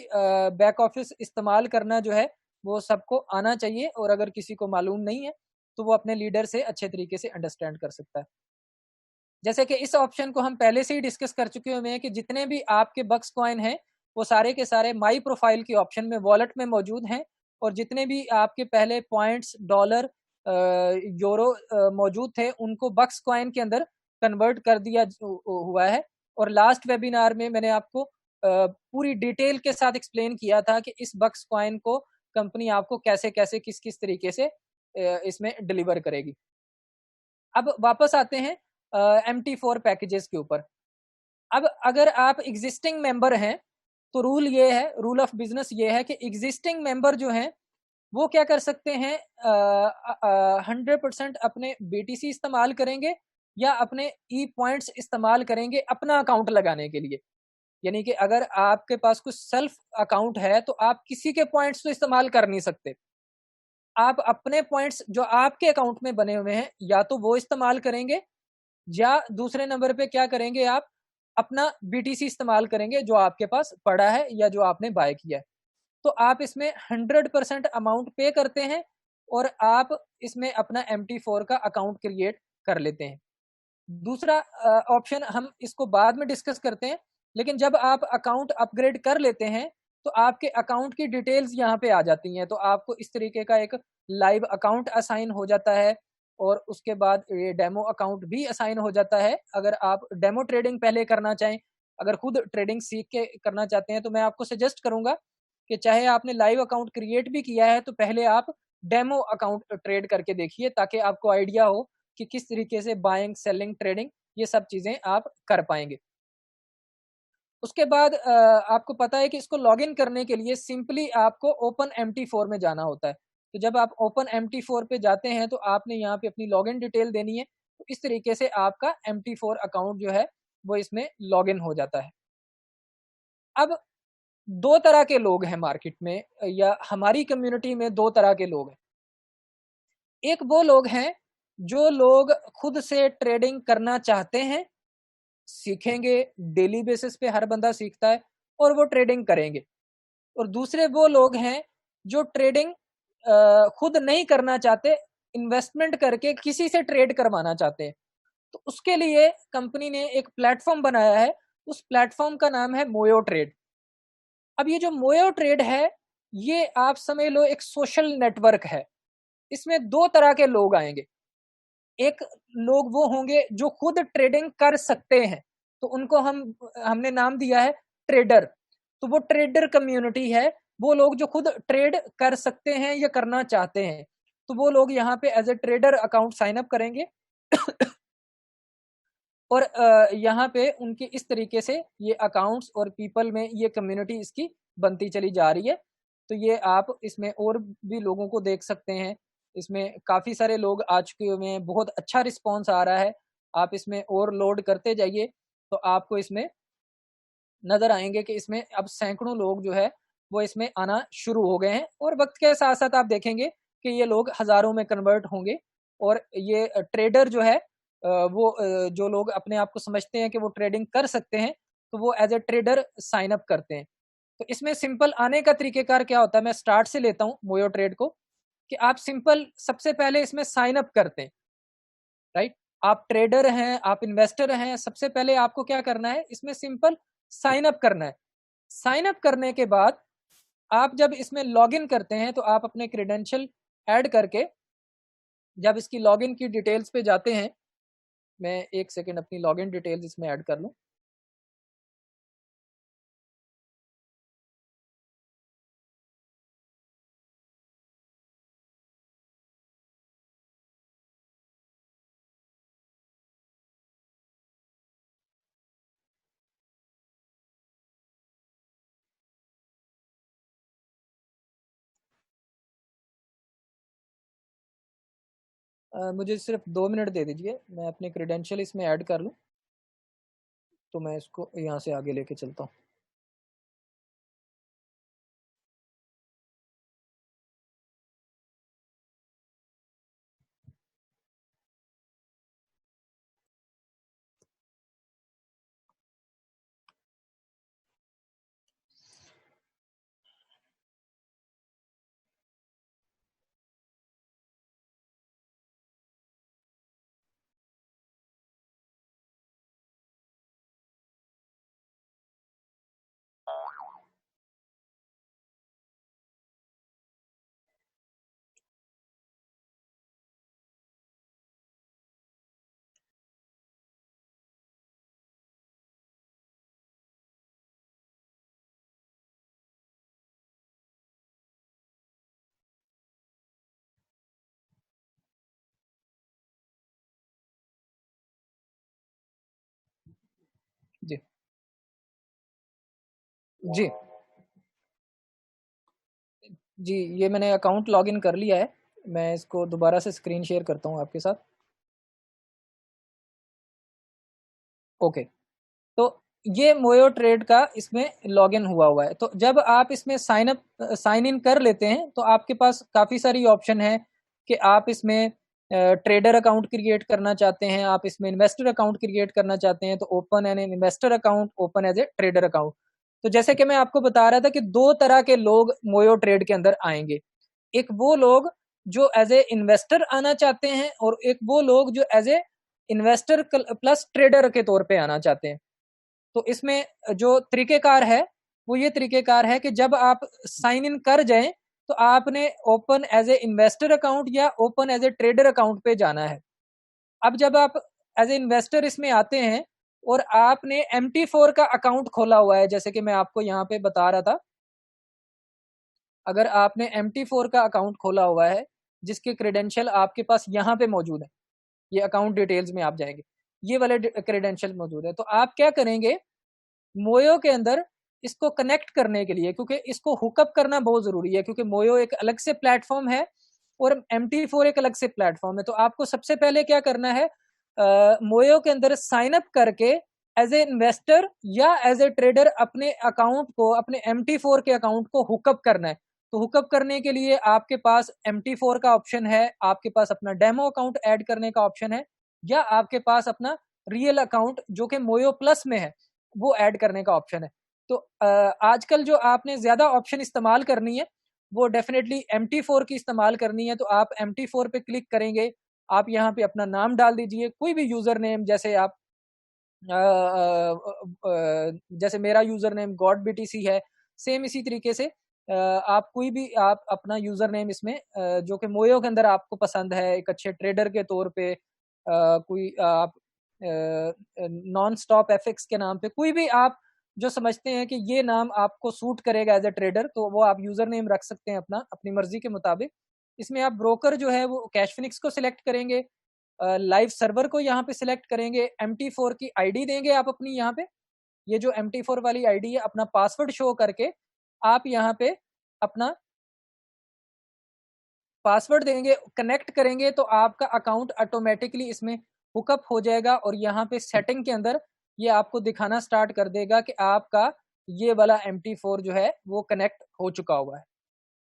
बैक ऑफिस इस्तेमाल करना जो है वो सबको आना चाहिए, और अगर किसी को मालूम नहीं है तो वो अपने लीडर से अच्छे तरीके से अंडरस्टैंड कर सकता है। जैसे कि इस ऑप्शन को हम पहले से ही डिस्कस कर चुके हुए हैं कि जितने भी आपके बक्स कॉइन हैं वो सारे के सारे माई प्रोफाइल के ऑप्शन में वॉलेट में मौजूद हैं, और जितने भी आपके पहले पॉइंट्स, डॉलर, यूरो मौजूद थे उनको बक्स कॉइन के अंदर कन्वर्ट कर दिया हुआ है। और लास्ट वेबिनार में मैंने आपको पूरी डिटेल के साथ एक्सप्लेन किया था कि इस बक्स कॉइन को कंपनी आपको कैसे कैसे किस किस तरीके से इसमें डिलीवर करेगी। अब वापस आते हैं MT4 पैकेजेस के ऊपर। अब अगर आप एग्जिस्टिंग मेंबर हैं तो रूल ऑफ बिजनेस ये है कि एग्जिस्टिंग मेंबर जो हैं वो क्या कर सकते हैं, 100% अपने BTC इस्तेमाल करेंगे या अपने ई पॉइंट्स इस्तेमाल करेंगे अपना अकाउंट लगाने के लिए। यानी कि अगर आपके पास कुछ सेल्फ अकाउंट है तो आप किसी के पॉइंट्स तो इस्तेमाल कर नहीं सकते। आप अपने पॉइंट्स जो आपके अकाउंट में बने हुए हैं या तो वो इस्तेमाल करेंगे, या दूसरे नंबर पे क्या करेंगे, आप अपना BTC इस्तेमाल करेंगे जो आपके पास पड़ा है या जो आपने बाय किया है। तो आप इसमें 100% अमाउंट पे करते हैं और आप इसमें अपना MT4 का अकाउंट क्रिएट कर लेते हैं। दूसरा ऑप्शन हम इसको बाद में डिस्कस करते हैं, लेकिन जब आप अकाउंट अपग्रेड कर लेते हैं तो आपके अकाउंट की डिटेल्स यहाँ पे आ जाती हैं। तो आपको इस तरीके का एक लाइव अकाउंट असाइन हो जाता है और उसके बाद ये डेमो अकाउंट भी असाइन हो जाता है। अगर आप डेमो ट्रेडिंग पहले करना चाहें, अगर खुद ट्रेडिंग सीख के करना चाहते हैं, तो मैं आपको सजेस्ट करूँगा कि चाहे आपने लाइव अकाउंट क्रिएट भी किया है, तो पहले आप डेमो अकाउंट ट्रेड करके देखिए, ताकि आपको आइडिया हो कि किस तरीके से बाइंग, सेलिंग, ट्रेडिंग ये सब चीज़ें आप कर पाएँगे। उसके बाद आपको पता है कि इसको लॉगिन करने के लिए सिंपली आपको ओपन एमटी4 में जाना होता है। तो जब आप ओपन एमटी4 पे जाते हैं, तो आपने यहाँ पे अपनी लॉगिन डिटेल देनी है। तो इस तरीके से आपका एमटी4 अकाउंट जो है, वो इसमें लॉगिन हो जाता है। अब 2 तरह के लोग हैं मार्केट में, या हमारी कम्युनिटी में 2 तरह के लोग हैं। एक वो लोग हैं, जो लोग खुद से ट्रेडिंग करना चाहते हैं, सीखेंगे, डेली बेसिस पे हर बंदा सीखता है और वो ट्रेडिंग करेंगे। और दूसरे वो लोग हैं, जो ट्रेडिंग खुद नहीं करना चाहते, इन्वेस्टमेंट करके किसी से ट्रेड करवाना चाहते हैं। तो उसके लिए कंपनी ने एक प्लेटफ़ॉर्म बनाया है, उस प्लेटफ़ॉर्म का नाम है मोयो ट्रेड। अब ये जो मोयो ट्रेड है, ये आप समझ लो एक सोशल नेटवर्क है। इसमें 2 तरह के लोग आएँगे। एक लोग वो होंगे जो खुद ट्रेडिंग कर सकते हैं, तो उनको हमने नाम दिया है ट्रेडर। तो वो ट्रेडर कम्युनिटी है, वो लोग जो खुद ट्रेड कर सकते हैं या करना चाहते हैं। तो वो लोग यहाँ पे as a trader account sign up करेंगे और यहाँ पे उनके इस तरीके से ये अकाउंट्स और पीपल में ये कम्युनिटी इसकी बनती चली जा रही है। तो ये आप इसमें और भी लोगों को देख सकते हैं। इसमें काफ़ी सारे लोग आ चुके हुए हैं, बहुत अच्छा रिस्पॉन्स आ रहा है। आप इसमें और लोड करते जाइए, तो आपको इसमें नज़र आएँगे कि इसमें अब सैकड़ों लोग जो है, वो इसमें आना शुरू हो गए हैं और वक़्त के साथ-साथ आप देखेंगे कि ये लोग हज़ारों में कन्वर्ट होंगे और ये ट्रेडर जो है वो जो लोग अपने आप को समझते हैं कि वो ट्रेडिंग कर सकते हैं, तो वो as a trader sign up करते हैं। तो इसमें सिंपल आने का तरीक़ेकार क्या होता है, मैं स्टार्ट से लेता हूँ मोयो ट्रेड को, कि आप सिंपल सबसे पहले इसमें साइन अप करते हैं, राइट? आप ट्रेडर हैं, आप इन्वेस्टर हैं, सबसे पहले आपको क्या करना है, इसमें सिंपल साइन अप करना है। साइन अप करने के बाद आप जब इसमें लॉगिन करते हैं, तो आप अपने क्रेडेंशियल ऐड करके जब इसकी लॉगिन की डिटेल्स पे जाते हैं, मैं 1 सेकंड अपनी लॉगिन डिटेल्स इसमें ऐड कर लूँ। मुझे सिर्फ़ 2 मिनट दे दीजिए, मैं अपने क्रेडेंशियल इसमें ऐड कर लूँ, तो मैं इसको यहाँ से आगे लेके चलता हूँ। जी। जी। जी, ये मैंने अकाउंट लॉगिन कर लिया है। मैं इसको दोबारा से स्क्रीन शेयर करता हूँ आपके साथ। ओके। तो ये मोयो ट्रेड का इसमें लॉगिन हुआ है। तो जब आप इसमें साइन इन कर लेते हैं, तो आपके पास काफ़ी सारी ऑप्शन है कि आप इसमें ट्रेडर अकाउंट क्रिएट करना चाहते हैं, आप इसमें इन्वेस्टर अकाउंट क्रिएट करना चाहते हैं, तो open an investor account, open as a trader account. तो जैसे कि मैं आपको बता रहा था कि 2 तरह के लोग मोयो ट्रेड के अंदर आएँगे। एक वो लोग जो एज ए इन्वेस्टर आना चाहते हैं और एक वो लोग जो as a investor plus trader के तौर पे आना चाहते हैं। तो इसमें जो तरीक़ेकार है, वो ये तरीकेकार है कि जब आप साइन इन कर जाएं तो आपने open as a investor account या open as a trader account पे जाना है। अब जब आप एज ए इन्वेस्टर इसमें आते हैं और आपने MT4 का अकाउंट खोला हुआ है, जैसे कि मैं आपको यहाँ पे बता रहा था, अगर आपने MT4 का अकाउंट खोला हुआ है जिसके क्रेडेंशियल आपके पास यहाँ पे मौजूद है, ये अकाउंट डिटेल्स में आप जाएंगे, ये वाले क्रेडेंशियल मौजूद है, तो आप क्या करेंगे, मोयो के अंदर इसको कनेक्ट करने के लिए, क्योंकि इसको हुकअप करना बहुत जरूरी है, क्योंकि मोयो एक अलग से प्लेटफॉर्म है और MT4 एक अलग से प्लेटफॉर्म है। तो आपको सबसे पहले क्या करना है, मोयो के अंदर साइन अप करके एज ए इन्वेस्टर या एज ए ट्रेडर अपने अकाउंट को, अपने MT4 के अकाउंट को हुकअप करना है। तो हुकअप करने के लिए आपके पास MT4 का ऑप्शन है, आपके पास अपना डेमो अकाउंट ऐड करने का ऑप्शन है, या आपके पास अपना रियल अकाउंट जो कि मोयो प्लस में है वो ऐड करने का ऑप्शन है। तो आजकल जो आपने ज्यादा ऑप्शन इस्तेमाल करनी है वो डेफिनेटली MT4 की इस्तेमाल करनी है। तो आप MT4 पे क्लिक करेंगे, आप यहाँ पे अपना नाम डाल दीजिए, कोई भी यूजर नेम, जैसे आप जैसे मेरा यूजर नेम गॉड BTC है, सेम इसी तरीके से आप कोई भी आप अपना यूजर नेम इसमें जो कि मोयो के अंदर आपको पसंद है, एक अच्छे ट्रेडर के तौर पे कोई आप नॉन स्टॉप FX के नाम पे कोई भी आप जो समझते हैं कि ये नाम आपको सूट करेगा एज ए ट्रेडर, तो वो आप यूजर नेम रख सकते हैं अपना, अपनी मर्जी के मुताबिक। इसमें आप ब्रोकर जो है वो कैश फिनिक्स को सिलेक्ट करेंगे, लाइव सर्वर को यहाँ पे सिलेक्ट करेंगे, MT4 की आईडी देंगे आप अपनी, यहाँ पे ये जो MT4 वाली आईडी है, अपना पासवर्ड शो करके आप यहाँ पे अपना पासवर्ड देंगे, कनेक्ट करेंगे, तो आपका अकाउंट ऑटोमेटिकली इसमें हुकअप हो जाएगा और यहाँ पे सेटिंग के अंदर ये आपको दिखाना स्टार्ट कर देगा कि आपका ये वाला MT4 जो है वो कनेक्ट हो चुका हुआ है।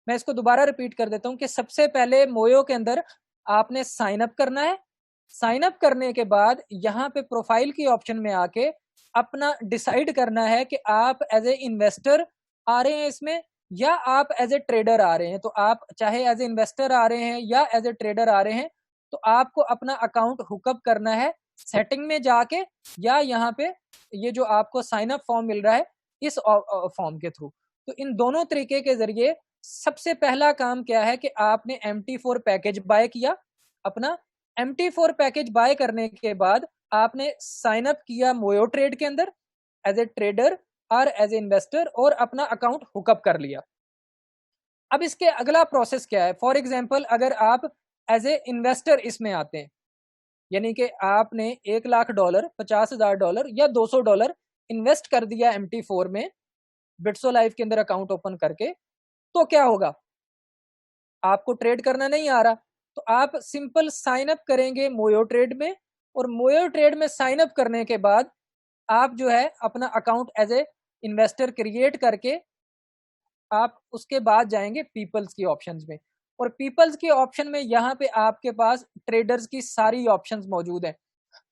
मैं इसको दोबारा रिपीट कर देता हूँ कि सबसे पहले मोयो के अंदर आपने साइन अप करना है। साइन अप करने के बाद यहाँ पे प्रोफाइल की ऑप्शन में आके अपना डिसाइड करना है कि आप एज ए इन्वेस्टर आ रहे हैं इसमें या आप एज ए ट्रेडर आ रहे हैं। तो आप चाहे एज ए इन्वेस्टर आ रहे हैं या एज ए ट्रेडर आ रहे हैं, तो आपको अपना अकाउंट हुकअप करना है सेटिंग में जाके, या यहाँ पे ये जो आपको साइन अप फॉर्म मिल रहा है इस फॉर्म के थ्रू। तो इन दोनों तरीके के जरिए सबसे पहला काम क्या है कि आपने MT4 पैकेज बाय किया। अपना MT4 पैकेज बाय करने के बाद आपने साइन अप किया मोयो ट्रेड के अंदर एज ए ट्रेडर और एज ए इन्वेस्टर और अपना अकाउंट हुकअप कर लिया। अब इसके अगला प्रोसेस क्या है, फॉर एग्जाम्पल अगर आप एज ए इन्वेस्टर इसमें आते हैं, यानी कि आपने $1,00,000, $50,000 या $200 इन्वेस्ट कर दिया MT4 में बिट्सो लाइफ के अंदर अकाउंट ओपन करके, तो क्या होगा, आपको ट्रेड करना नहीं आ रहा, तो आप सिंपल साइन अप करेंगे मोयो ट्रेड में, और मोयो ट्रेड में साइन अप करने के बाद आप जो है अपना account as a investor create करके आप उसके बाद जाएंगे पीपल्स की ऑप्शंस में, और पीपल्स की ऑप्शन में यहाँ पे आपके पास ट्रेडर्स की सारी ऑप्शंस मौजूद हैं।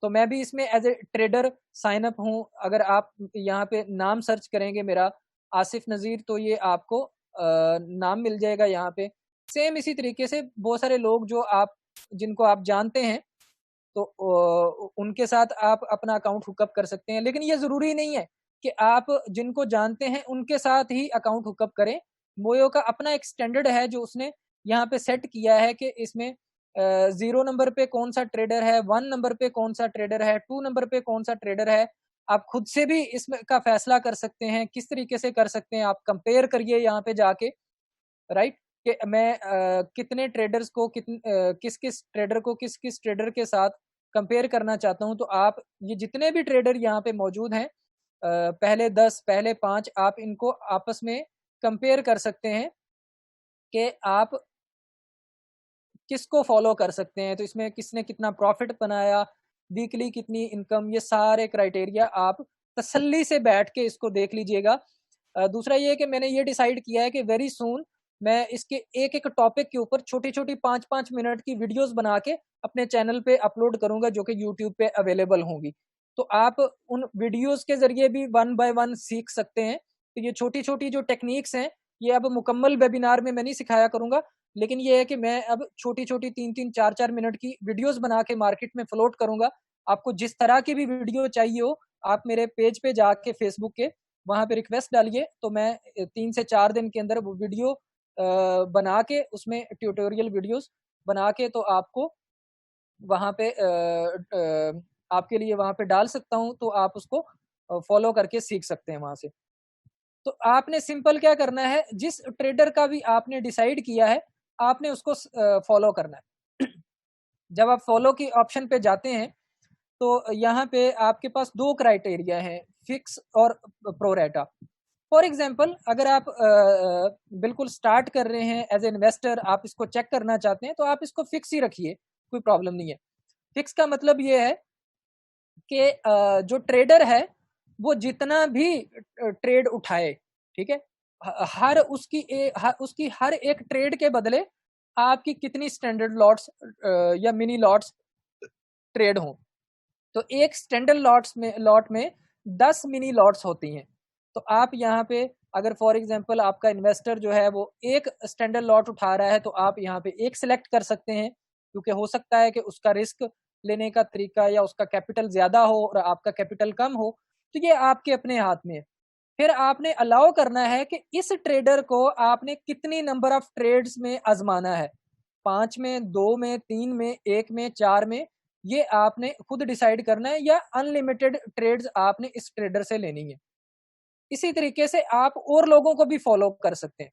तो मैं भी इसमें as a trader sign up हूँ। अगर आप यहाँ पे नाम सर्च करेंगे मेरा आसिफ नज़ीर, तो ये आपको नाम मिल जाएगा यहाँ पे। सेम इसी तरीके से बहुत सारे लोग जो आप जिनको आप जानते हैं, तो उनके साथ आप अपना अकाउंट हुकअप कर सकते हैं, लेकिन ये ज़रूरी नहीं है कि आप जिनको जानते हैं उनके साथ ही अकाउंट हुकअप करें। मोयो का अपना एक स्टैंडर्ड है जो उसने यहाँ पे सेट किया है कि इसमें 0 नंबर पे कौन सा ट्रेडर है, 1 नंबर पे कौन सा ट्रेडर है, 2 नंबर पे कौन सा ट्रेडर है। आप खुद से भी इसमें का फैसला कर सकते हैं, किस तरीके से कर सकते हैं, आप कंपेयर करिए यहाँ पे जाके, राइट, कि मैं कितने ट्रेडर्स को किस किस ट्रेडर को किस किस ट्रेडर के साथ कंपेयर करना चाहता हूँ। तो आप ये जितने भी ट्रेडर यहाँ पे मौजूद हैं, पहले 10 पहले 5, आप इनको आपस में कंपेयर कर सकते हैं कि आप किसको फॉलो कर सकते हैं। तो इसमें किसने कितना प्रॉफिट बनाया, वीकली कितनी इनकम, ये सारे क्राइटेरिया आप तसल्ली से बैठ के इसको देख लीजिएगा। दूसरा ये है कि मैंने ये डिसाइड किया है कि वेरी सून मैं इसके एक एक टॉपिक के ऊपर छोटी छोटी 5-5 मिनट की वीडियोस बना के अपने चैनल पे अपलोड करूंगा, जो कि यूट्यूब पे अवेलेबल होंगी। तो आप उन वीडियोस के जरिए भी 1 बाय 1 सीख सकते हैं। तो ये छोटी छोटी जो टेक्निक्स हैं, ये अब मुकम्मल वेबिनार में मैं नहीं सिखाया करूंगा, लेकिन ये है कि मैं अब छोटी छोटी 3-3 4-4 मिनट की वीडियोस बना के मार्केट में फ्लोट करूंगा। आपको जिस तरह की भी वीडियो चाहिए हो, आप मेरे पेज पे जाके फेसबुक के वहाँ पे रिक्वेस्ट डालिए, तो मैं 3 से 4 दिन के अंदर वो वीडियो बना के, उसमें ट्यूटोरियल वीडियोस बना के तो आपको वहाँ पे आपके लिए वहाँ पे डाल सकता हूँ, तो आप उसको फॉलो करके सीख सकते हैं वहाँ से। तो आपने सिंपल क्या करना है, जिस ट्रेडर का भी आपने डिसाइड किया है, आपने उसको फॉलो करना है। जब आप फॉलो की ऑप्शन पे जाते हैं, तो यहाँ पे आपके पास 2 क्राइटेरिया हैं, फिक्स और प्रोरेटा। फॉर एग्जाम्पल, अगर आप बिल्कुल स्टार्ट कर रहे हैं एज ए इन्वेस्टर, आप इसको चेक करना चाहते हैं, तो आप इसको फिक्स ही रखिए, कोई प्रॉब्लम नहीं है। फिक्स का मतलब ये है कि जो ट्रेडर है वो जितना भी ट्रेड उठाए, ठीक है, उसकी हर एक ट्रेड के बदले आपकी कितनी स्टैंडर्ड लॉट्स या मिनी लॉट्स ट्रेड हों। तो एक स्टैंडर्ड लॉट में 10 मिनी लॉट्स होती हैं। तो आप यहाँ पे अगर फॉर एग्जांपल आपका इन्वेस्टर जो है वो एक स्टैंडर्ड लॉट उठा रहा है, तो आप यहाँ पे एक सिलेक्ट कर सकते हैं, क्योंकि हो सकता है कि उसका रिस्क लेने का तरीका या उसका कैपिटल ज्यादा हो और आपका कैपिटल कम हो, तो ये आपके अपने हाथ में है। फिर आपने अलाउ करना है कि इस ट्रेडर को आपने कितनी नंबर ऑफ ट्रेड्स में आजमाना है, 5 में, 2 में, 3 में, 1 में, 4 में, ये आपने खुद डिसाइड करना है, या अनलिमिटेड ट्रेड्स आपने इस ट्रेडर से लेनी है। इसी तरीके से आप और लोगों को भी फॉलो कर सकते हैं।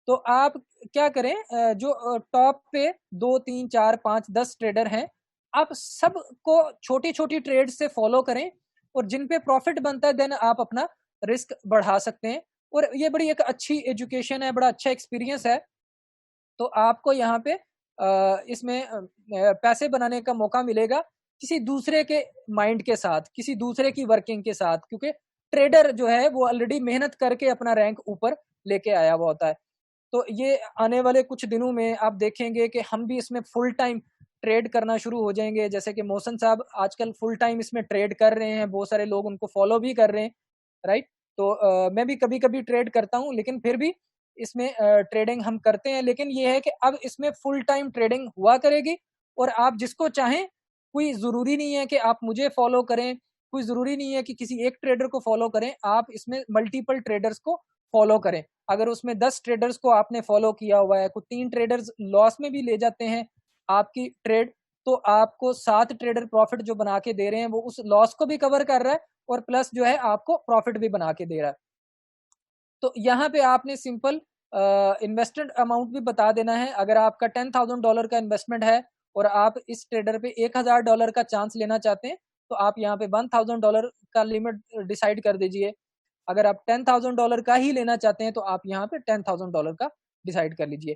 तो आप क्या करें, जो टॉप पे 2, 3, 4, 5, 10 ट्रेडर हैं, आप सबको छोटी-छोटी ट्रेड से फॉलो करें, और जिन पे प्रॉफिट बनता है देन आप अपना रिस्क बढ़ा सकते हैं। और ये बड़ी एक अच्छी एजुकेशन है, बड़ा अच्छा एक्सपीरियंस है। तो आपको यहाँ पे इसमें पैसे बनाने का मौका मिलेगा किसी दूसरे के माइंड के साथ, किसी दूसरे की वर्किंग के साथ, क्योंकि ट्रेडर जो है वो ऑलरेडी मेहनत करके अपना रैंक ऊपर लेके आया हुआ होता है। तो ये आने वाले कुछ दिनों में आप देखेंगे कि हम भी इसमें फुल टाइम ट्रेड करना शुरू हो जाएंगे, जैसे कि मोहसन साहब आजकल फुल टाइम इसमें ट्रेड कर रहे हैं, बहुत सारे लोग उनको फॉलो भी कर रहे हैं, राइट। तो मैं भी कभी कभी ट्रेड करता हूँ, लेकिन फिर भी इसमें ट्रेडिंग हम करते हैं, लेकिन ये है कि अब इसमें फुल टाइम ट्रेडिंग हुआ करेगी। और आप जिसको चाहें, कोई ज़रूरी नहीं है कि आप मुझे फॉलो करें, कोई ज़रूरी नहीं है कि किसी एक ट्रेडर को फॉलो करें, आप इसमें मल्टीपल ट्रेडर्स को फॉलो करें। अगर उसमें 10 ट्रेडर्स को आपने फॉलो किया हुआ है, कुछ 3 ट्रेडर्स लॉस में भी ले जाते हैं आपकी ट्रेड, तो आपको 7 ट्रेडर प्रॉफिट जो बना के दे रहे हैं, वो उस लॉस को भी कवर कर रहा है, और प्लस जो है आपको प्रॉफिट भी बना के दे रहा है। तो यहाँ पे आपने सिंपल इन्वेस्टेड अमाउंट भी बता देना है। अगर आपका $10,000 का इन्वेस्टमेंट है और आप इस ट्रेडर पे $1,000 का चांस लेना चाहते हैं, तो आप यहाँ पे $1,000 का लिमिट डिसाइड कर दीजिए। अगर आप $10,000 का ही लेना चाहते हैं, तो आप यहाँ पे $10,000 का डिसाइड कर लीजिए।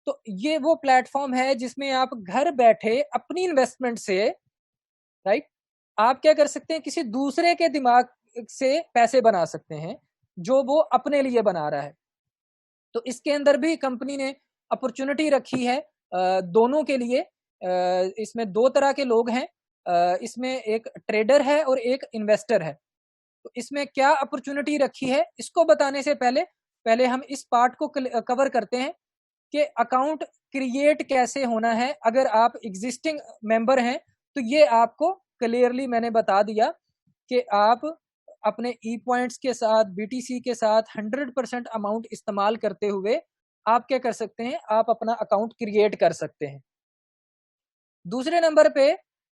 तो ये वो प्लेटफॉर्म है जिसमें आप घर बैठे अपनी इन्वेस्टमेंट से, राइट, आप क्या कर सकते हैं, किसी दूसरे के दिमाग से पैसे बना सकते हैं, जो वो अपने लिए बना रहा है। तो इसके अंदर भी कंपनी ने अपॉर्चुनिटी रखी है दोनों के लिए। इसमें 2 तरह के लोग हैं, इसमें एक ट्रेडर है और एक इन्वेस्टर है। तो इसमें क्या अपॉर्चुनिटी रखी है, इसको बताने से पहले हम इस पार्ट को कवर करते हैं कि अकाउंट क्रिएट कैसे होना है। अगर आप एग्जिस्टिंग मेंबर हैं, तो ये आपको क्लियरली मैंने बता दिया कि आप अपने ई पॉइंट्स के साथ, बीटीसी के साथ 100% अमाउंट इस्तेमाल करते हुए आप क्या कर सकते हैं, आप अपना अकाउंट क्रिएट कर सकते हैं। दूसरे नंबर पे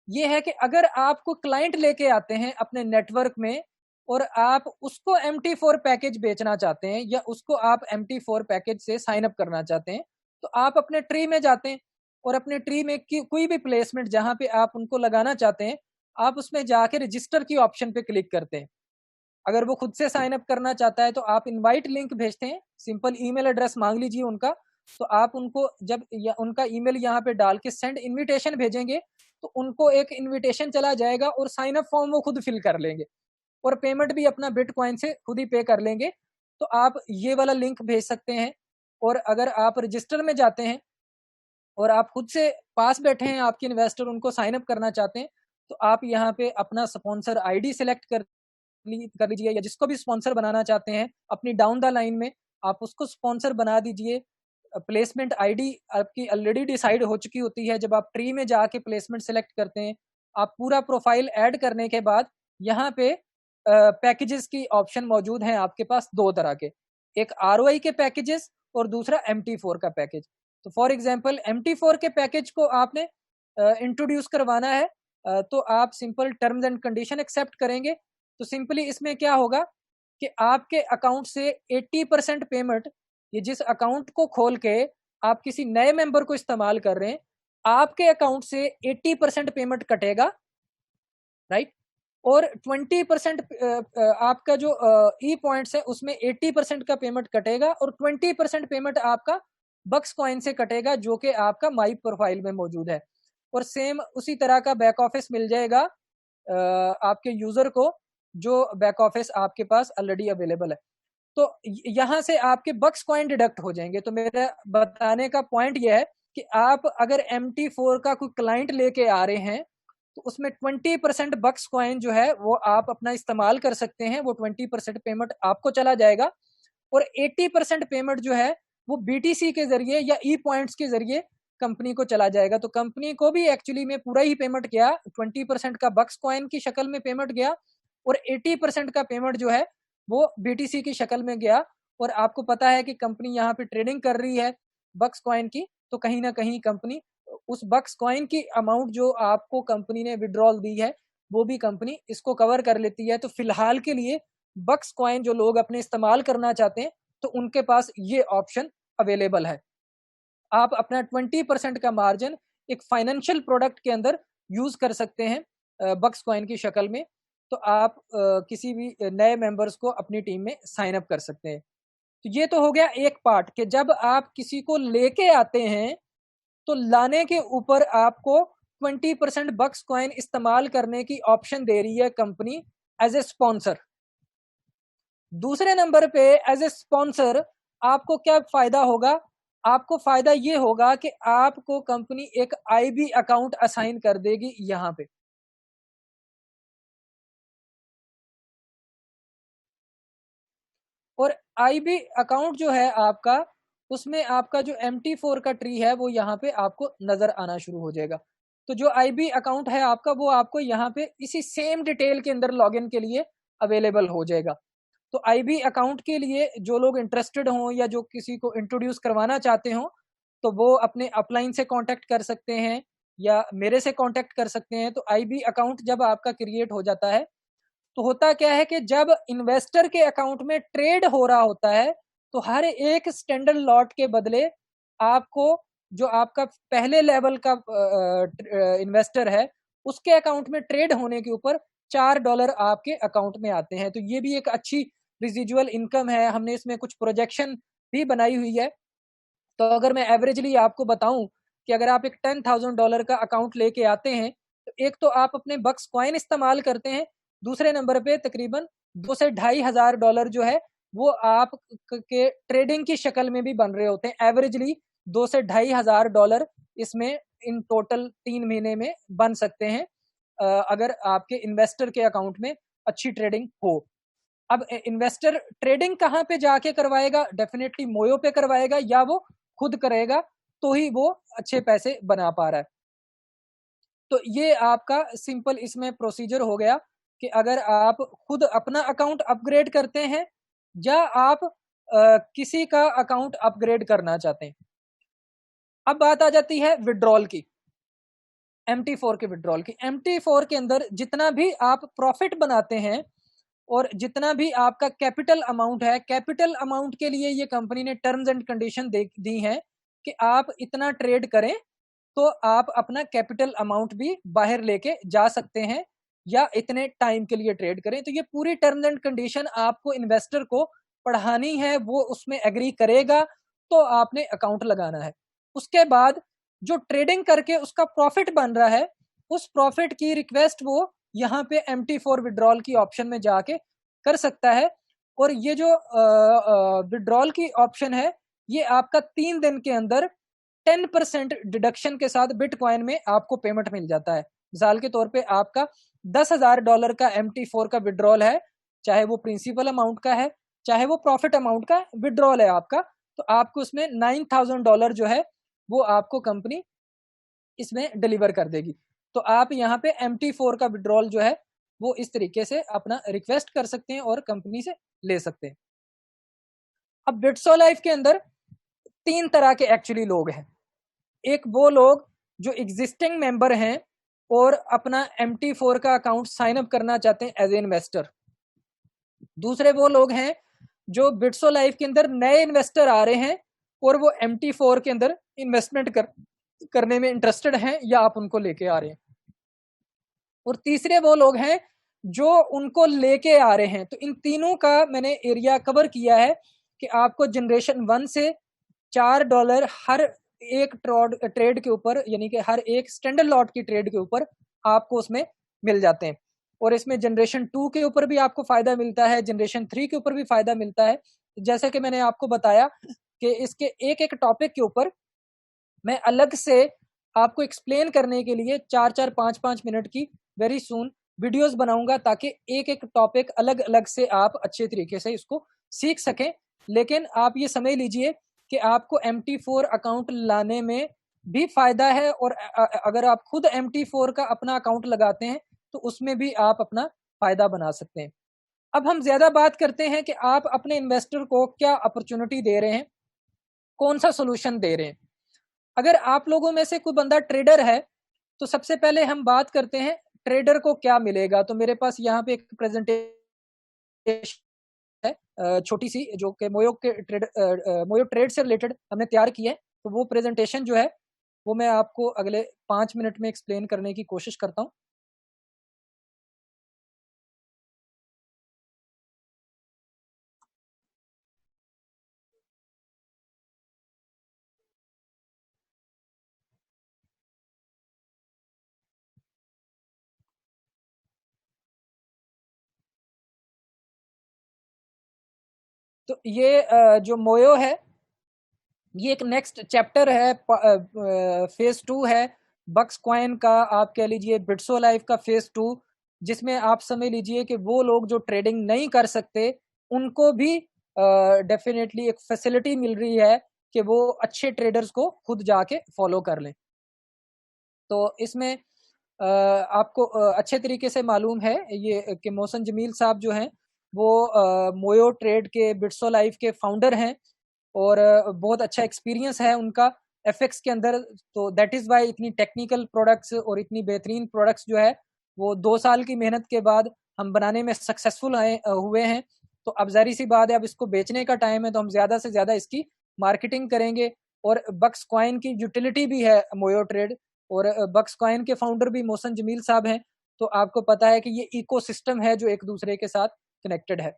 ये है कि अगर आपको क्लाइंट लेके आते हैं अपने नेटवर्क में, और आप उसको MT4 पैकेज बेचना चाहते हैं, या उसको आप MT4 पैकेज से साइन अप करना चाहते हैं, तो आप अपने ट्री में जाते हैं, और अपने ट्री में कोई भी प्लेसमेंट जहां पे आप उनको लगाना चाहते हैं, आप उसमें जाके रजिस्टर की ऑप्शन पे क्लिक करते हैं। अगर वो खुद से साइन अप करना चाहता है, तो आप इनवाइट लिंक भेजते हैं, सिंपल ईमेल एड्रेस मांग लीजिए उनका। तो आप उनको जब उनका ईमेल यहाँ पे डाल के सेंड इनविटेशन भेजेंगे, तो उनको एक इनविटेशन चला जाएगा, और साइन अप फॉर्म वो खुद फिल कर लेंगे, और पेमेंट भी अपना बिटकॉइन से खुद ही पे कर लेंगे। तो आप ये वाला लिंक भेज सकते हैं। और अगर आप रजिस्टर में जाते हैं और आप खुद से पास बैठे हैं आपके इन्वेस्टर, उनको साइन अप करना चाहते हैं, तो आप यहाँ पे अपना स्पॉन्सर आईडी सेलेक्ट कर लीजिए, या जिसको भी स्पॉन्सर बनाना चाहते हैं अपनी डाउन द लाइन में, आप उसको स्पॉन्सर बना दीजिए। प्लेसमेंट आईडी आपकी ऑलरेडी डिसाइड हो चुकी होती है। जब आप ट्री में जाके प्लेसमेंट सेलेक्ट करते हैं, आप पूरा प्रोफाइल ऐड करने के बाद यहाँ पे पैकेजेस की ऑप्शन मौजूद हैं आपके पास दो तरह के, एक ROI के पैकेजेस और दूसरा MT4 का पैकेज। तो फॉर एग्जांपल MT4 के पैकेज को आपने इंट्रोड्यूस करवाना है, तो आप simple terms and condition accept करेंगे। तो सिंपली इसमें क्या होगा कि आपके अकाउंट से 80% पेमेंट, ये जिस अकाउंट को खोल के आप किसी नए मेंबर को इस्तेमाल कर रहे हैं, आपके अकाउंट से 80% पेमेंट कटेगा, राइट। और 20% आपका जो ई पॉइंट्स है उसमें 80% का पेमेंट कटेगा और 20% पेमेंट आपका बक्स कॉइन से कटेगा, जो कि आपका माई प्रोफाइल में मौजूद है। और सेम उसी तरह का बैक ऑफिस मिल जाएगा आपके यूजर को, जो बैक ऑफिस आपके पास ऑलरेडी अवेलेबल है। तो यहां से आपके बक्स कॉइन डिडक्ट हो जाएंगे। तो मेरा बताने का पॉइंट यह है कि आप अगर MT4 का कोई क्लाइंट लेके आ रहे हैं तो उसमें 20% बक्स कॉइन जो है वो आप अपना इस्तेमाल कर सकते हैं, वो 20% पेमेंट आपको चला जाएगा। और 80% पेमेंट जो है वो BTC के जरिए या ई पॉइंट्स के जरिए कंपनी को चला जाएगा। तो कंपनी को भी एक्चुअली में पूरा ही पेमेंट गया, 20% का बक्स कॉइन की शक्ल में पेमेंट गया और 80% का पेमेंट जो है वो BTC की शक्ल में गया। और आपको पता है कि कंपनी यहाँ पे ट्रेडिंग कर रही है बक्स कॉइन की, तो कहीं ना कहीं कंपनी उस बक्स कॉइन की अमाउंट जो आपको कंपनी ने विड्रॉल दी है वो भी कंपनी इसको कवर कर लेती है। तो फिलहाल के लिए बक्स कॉइन जो लोग अपने इस्तेमाल करना चाहते हैं तो उनके पास ये ऑप्शन अवेलेबल है। आप अपना 20% का मार्जिन एक फाइनेंशियल प्रोडक्ट के अंदर यूज कर सकते हैं बक्स कॉइन की शक्ल में। तो आप किसी भी नए मेंबर्स को अपनी टीम में साइन अप कर सकते हैं। तो ये तो हो गया एक पार्ट कि जब आप किसी को लेके आते हैं तो लाने के ऊपर आपको 20% बक्स कॉइन इस्तेमाल करने की ऑप्शन दे रही है कंपनी एज ए स्पॉन्सर। दूसरे नंबर पे एज ए स्पॉन्सर आपको क्या फायदा होगा? आपको फायदा ये होगा कि आपको कंपनी एक IB अकाउंट असाइन कर देगी यहां पे। और IB अकाउंट जो है आपका, उसमें आपका जो MT4 का ट्री है वो यहाँ पे आपको नजर आना शुरू हो जाएगा। तो जो IB अकाउंट है आपका वो आपको यहाँ पे इसी सेम डिटेल के अंदर लॉगिन के लिए अवेलेबल हो जाएगा। तो IB अकाउंट के लिए जो लोग इंटरेस्टेड हों या जो किसी को इंट्रोड्यूस करवाना चाहते हों तो वो अपने अपलाइन से कांटेक्ट कर सकते हैं या मेरे से कांटेक्ट कर सकते हैं। तो IB अकाउंट जब आपका क्रिएट हो जाता है तो होता क्या है कि जब इन्वेस्टर के अकाउंट में ट्रेड हो रहा होता है तो हर एक स्टैंडर्ड लॉट के बदले आपको जो आपका पहले लेवल का इन्वेस्टर है उसके अकाउंट में ट्रेड होने के ऊपर $4 आपके अकाउंट में आते हैं। तो ये भी एक अच्छी रिजिजुअल इनकम है। हमने इसमें कुछ प्रोजेक्शन भी बनाई हुई है। तो अगर मैं एवरेजली आपको बताऊं कि अगर आप एक $10,000 का अकाउंट लेके आते हैं तो एक तो आप अपने बक्स कॉइन इस्तेमाल करते हैं, दूसरे नंबर पे तकरीबन 2 से $2,500 जो है वो आप के ट्रेडिंग की शक्ल में भी बन रहे होते हैं। एवरेजली 2 से $2,500 इसमें इन टोटल 3 महीने में बन सकते हैं अगर आपके इन्वेस्टर के अकाउंट में अच्छी ट्रेडिंग हो। अब इन्वेस्टर ट्रेडिंग कहाँ पे जाके करवाएगा? डेफिनेटली मोयो पे करवाएगा या वो खुद करेगा तो ही वो अच्छे पैसे बना पा रहा है। तो ये आपका सिंपल इसमें प्रोसीजर हो गया कि अगर आप खुद अपना अकाउंट अपग्रेड करते हैं या आप किसी का अकाउंट अपग्रेड करना चाहते हैं। अब बात आ जाती है विड्रॉल की, MT4 के विड्रॉल की। MT4 के अंदर जितना भी आप प्रॉफिट बनाते हैं और जितना भी आपका कैपिटल अमाउंट है, कैपिटल अमाउंट के लिए ये कंपनी ने टर्म्स एंड कंडीशन दी हैं कि आप इतना ट्रेड करें तो आप अपना कैपिटल अमाउंट भी बाहर लेके जा सकते हैं या इतने टाइम के लिए ट्रेड करें। तो ये पूरी टर्म्स एंड कंडीशन आपको इन्वेस्टर को पढ़ानी है, वो उसमें एग्री करेगा तो आपने अकाउंट लगाना है। उसके बाद जो ट्रेडिंग करके उसका प्रॉफिट बन रहा है उस प्रॉफिट की रिक्वेस्ट वो यहाँ पे MT4 विड्रॉल की ऑप्शन में जाके कर सकता है। और ये जो विड्रॉल की ऑप्शन है ये आपका 3 दिन के अंदर 10% डिडक्शन के साथ बिटकॉइन में आपको पेमेंट मिल जाता है। मिसाल के तौर पे आपका $10,000 का MT4 का विड्रॉल है, चाहे वो प्रिंसिपल अमाउंट का है चाहे वो प्रॉफिट अमाउंट का विड्रॉल है आपका, तो आपको उसमें $9,000 जो है वो आपको कंपनी इसमें डिलीवर कर देगी। तो आप यहाँ पे MT4 का विड्रॉल जो है वो इस तरीके से अपना रिक्वेस्ट कर सकते हैं और कंपनी से ले सकते हैं। अब बिट्सो लाइफ के अंदर 3 तरह के एक्चुअली लोग हैं। एक वो लोग जो एग्जिस्टिंग मेंबर हैं और अपना MT4 का अकाउंट साइन अप करना चाहते हैं एज ए इन्वेस्टर। दूसरे वो लोग हैं जो बिट्सो लाइफ के अंदर नए इन्वेस्टर आ रहे हैं और वो MT4 के अंदर इन्वेस्टमेंट करने में इंटरेस्टेड हैं या आप उनको लेके आ रहे हैं। और तीसरे वो लोग हैं जो उनको लेके आ रहे हैं। तो इन तीनों का मैंने एरिया कवर किया है कि आपको जनरेशन 1 से $4 हर एक ट्रेड के ऊपर, यानी कि हर एक स्टैंडर्ड लॉट की ट्रेड के ऊपर आपको उसमें मिल जाते हैं। और इसमें जनरेशन 2 के ऊपर भी आपको फायदा मिलता है, जनरेशन 3 के ऊपर भी फायदा मिलता है। जैसे कि मैंने आपको बताया कि इसके एक एक टॉपिक के ऊपर मैं अलग से आपको एक्सप्लेन करने के लिए 4-4, 5-5 मिनट की वेरी सून वीडियोस बनाऊंगा, ताकि एक एक टॉपिक अलग अलग से आप अच्छे तरीके से इसको सीख सकें। लेकिन आप ये समझ लीजिए कि आपको MT4 अकाउंट लाने में भी फायदा है, और अगर आप खुद MT4 का अपना अकाउंट लगाते हैं तो उसमें भी आप अपना फायदा बना सकते हैं। अब हम ज्यादा बात करते हैं कि आप अपने इन्वेस्टर को क्या अपॉर्चुनिटी दे रहे हैं, कौन सा सोल्यूशन दे रहे हैं। अगर आप लोगों में से कोई बंदा ट्रेडर है तो सबसे पहले हम बात करते हैं ट्रेडर को क्या मिलेगा। तो मेरे पास यहाँ पे एक प्रेजेंटेशन है छोटी सी, जो कि मोयो ट्रेड से रिलेटेड हमने तैयार की है। तो वो प्रेजेंटेशन जो है वो मैं आपको अगले 5 मिनट में एक्सप्लेन करने की कोशिश करता हूँ। तो ये जो मोयो है ये एक नेक्स्ट चैप्टर है, फेज 2 है बक्स कॉइन का, आप कह लीजिए बिट्सो लाइफ का फेज 2, जिसमें आप समझ लीजिए कि वो लोग जो ट्रेडिंग नहीं कर सकते उनको भी डेफिनेटली एक फैसिलिटी मिल रही है कि वो अच्छे ट्रेडर्स को खुद जाके फॉलो कर लें। तो इसमें आपको अच्छे तरीके से मालूम है ये कि मोहसन जमील साहब जो हैं वो मोयो ट्रेड के बिट्सो लाइफ के फाउंडर हैं, और बहुत अच्छा एक्सपीरियंस है उनका एफएक्स के अंदर। तो दैट इज वाई इतनी टेक्निकल प्रोडक्ट्स और इतनी बेहतरीन प्रोडक्ट्स जो है वो 2 साल की मेहनत के बाद हम बनाने में सक्सेसफुल हुए हैं। तो अब जारी सी बात है, अब इसको बेचने का टाइम है, तो हम ज्यादा से ज्यादा इसकी मार्केटिंग करेंगे। और बक्स कॉइन की यूटिलिटी भी है मोयो ट्रेड, और बक्स कॉइन के फाउंडर भी मोहसन जमील साहब हैं। तो आपको पता है कि ये इकोसिस्टम है जो एक दूसरे के साथ कनेक्टेड है।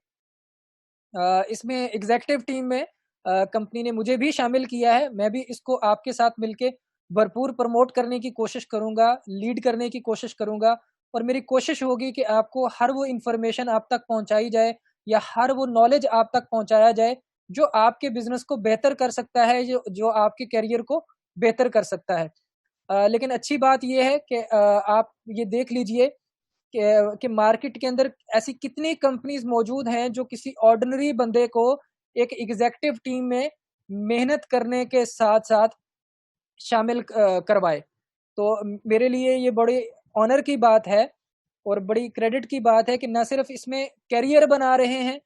इसमें एग्जीक्यूटिव टीम में कंपनी ने मुझे भी शामिल किया है। मैं भी इसको आपके साथ मिलके भरपूर प्रमोट करने की कोशिश करूंगा, लीड करने की कोशिश करूंगा, और मेरी कोशिश होगी कि आपको हर वो इंफॉर्मेशन आप तक पहुंचाई जाए या हर वो नॉलेज आप तक पहुंचाया जाए जो आपके बिजनेस को बेहतर कर सकता है, जो आपके करियर को बेहतर कर सकता है। लेकिन अच्छी बात यह है कि आप ये देख लीजिए कि मार्केट के अंदर ऐसी कितनी कंपनीज मौजूद हैं जो किसी ऑर्डिनरी बंदे को एक एग्जीक्यूटिव टीम में मेहनत करने के साथ साथ शामिल करवाए। तो मेरे लिए ये बड़ी ऑनर की बात है और बड़ी क्रेडिट की बात है कि न सिर्फ इसमें करियर बना रहे हैं,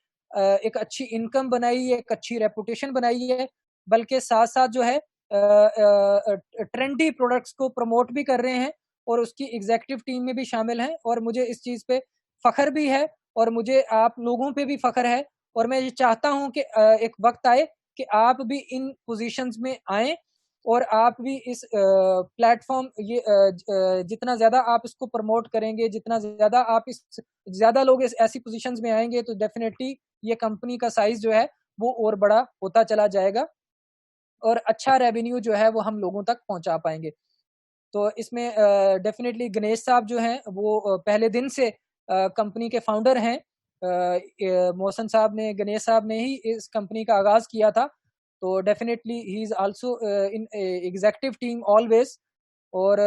एक अच्छी इनकम बनाई है, एक अच्छी रेपुटेशन बनाई है, बल्कि साथ साथ जो है ट्रेंडी प्रोडक्ट्स को प्रमोट भी कर रहे हैं और उसकी एग्जीक्यूटिव टीम में भी शामिल हैं। और मुझे इस चीज़ पे फख्र भी है और मुझे आप लोगों पे भी फख्र है, और मैं ये चाहता हूं कि एक वक्त आए कि आप भी इन पोजीशंस में आए और आप भी इस प्लेटफॉर्म ये जितना ज्यादा आप इसको प्रमोट करेंगे, जितना ज्यादा आप इस ज्यादा लोग इस ऐसी पोजीशंस में आएंगे, तो डेफिनेटली ये कंपनी का साइज जो है वो और बड़ा होता चला जाएगा और अच्छा रेवेन्यू जो है वो हम लोगों तक पहुंचा पाएंगे। तो इसमें डेफिनेटली गणेश साहब जो हैं वो पहले दिन से कंपनी के फाउंडर हैं। मोहसन साहब ने, गणेश साहब ने ही इस कंपनी का आगाज किया था। तो definitely he is also in executive team always. और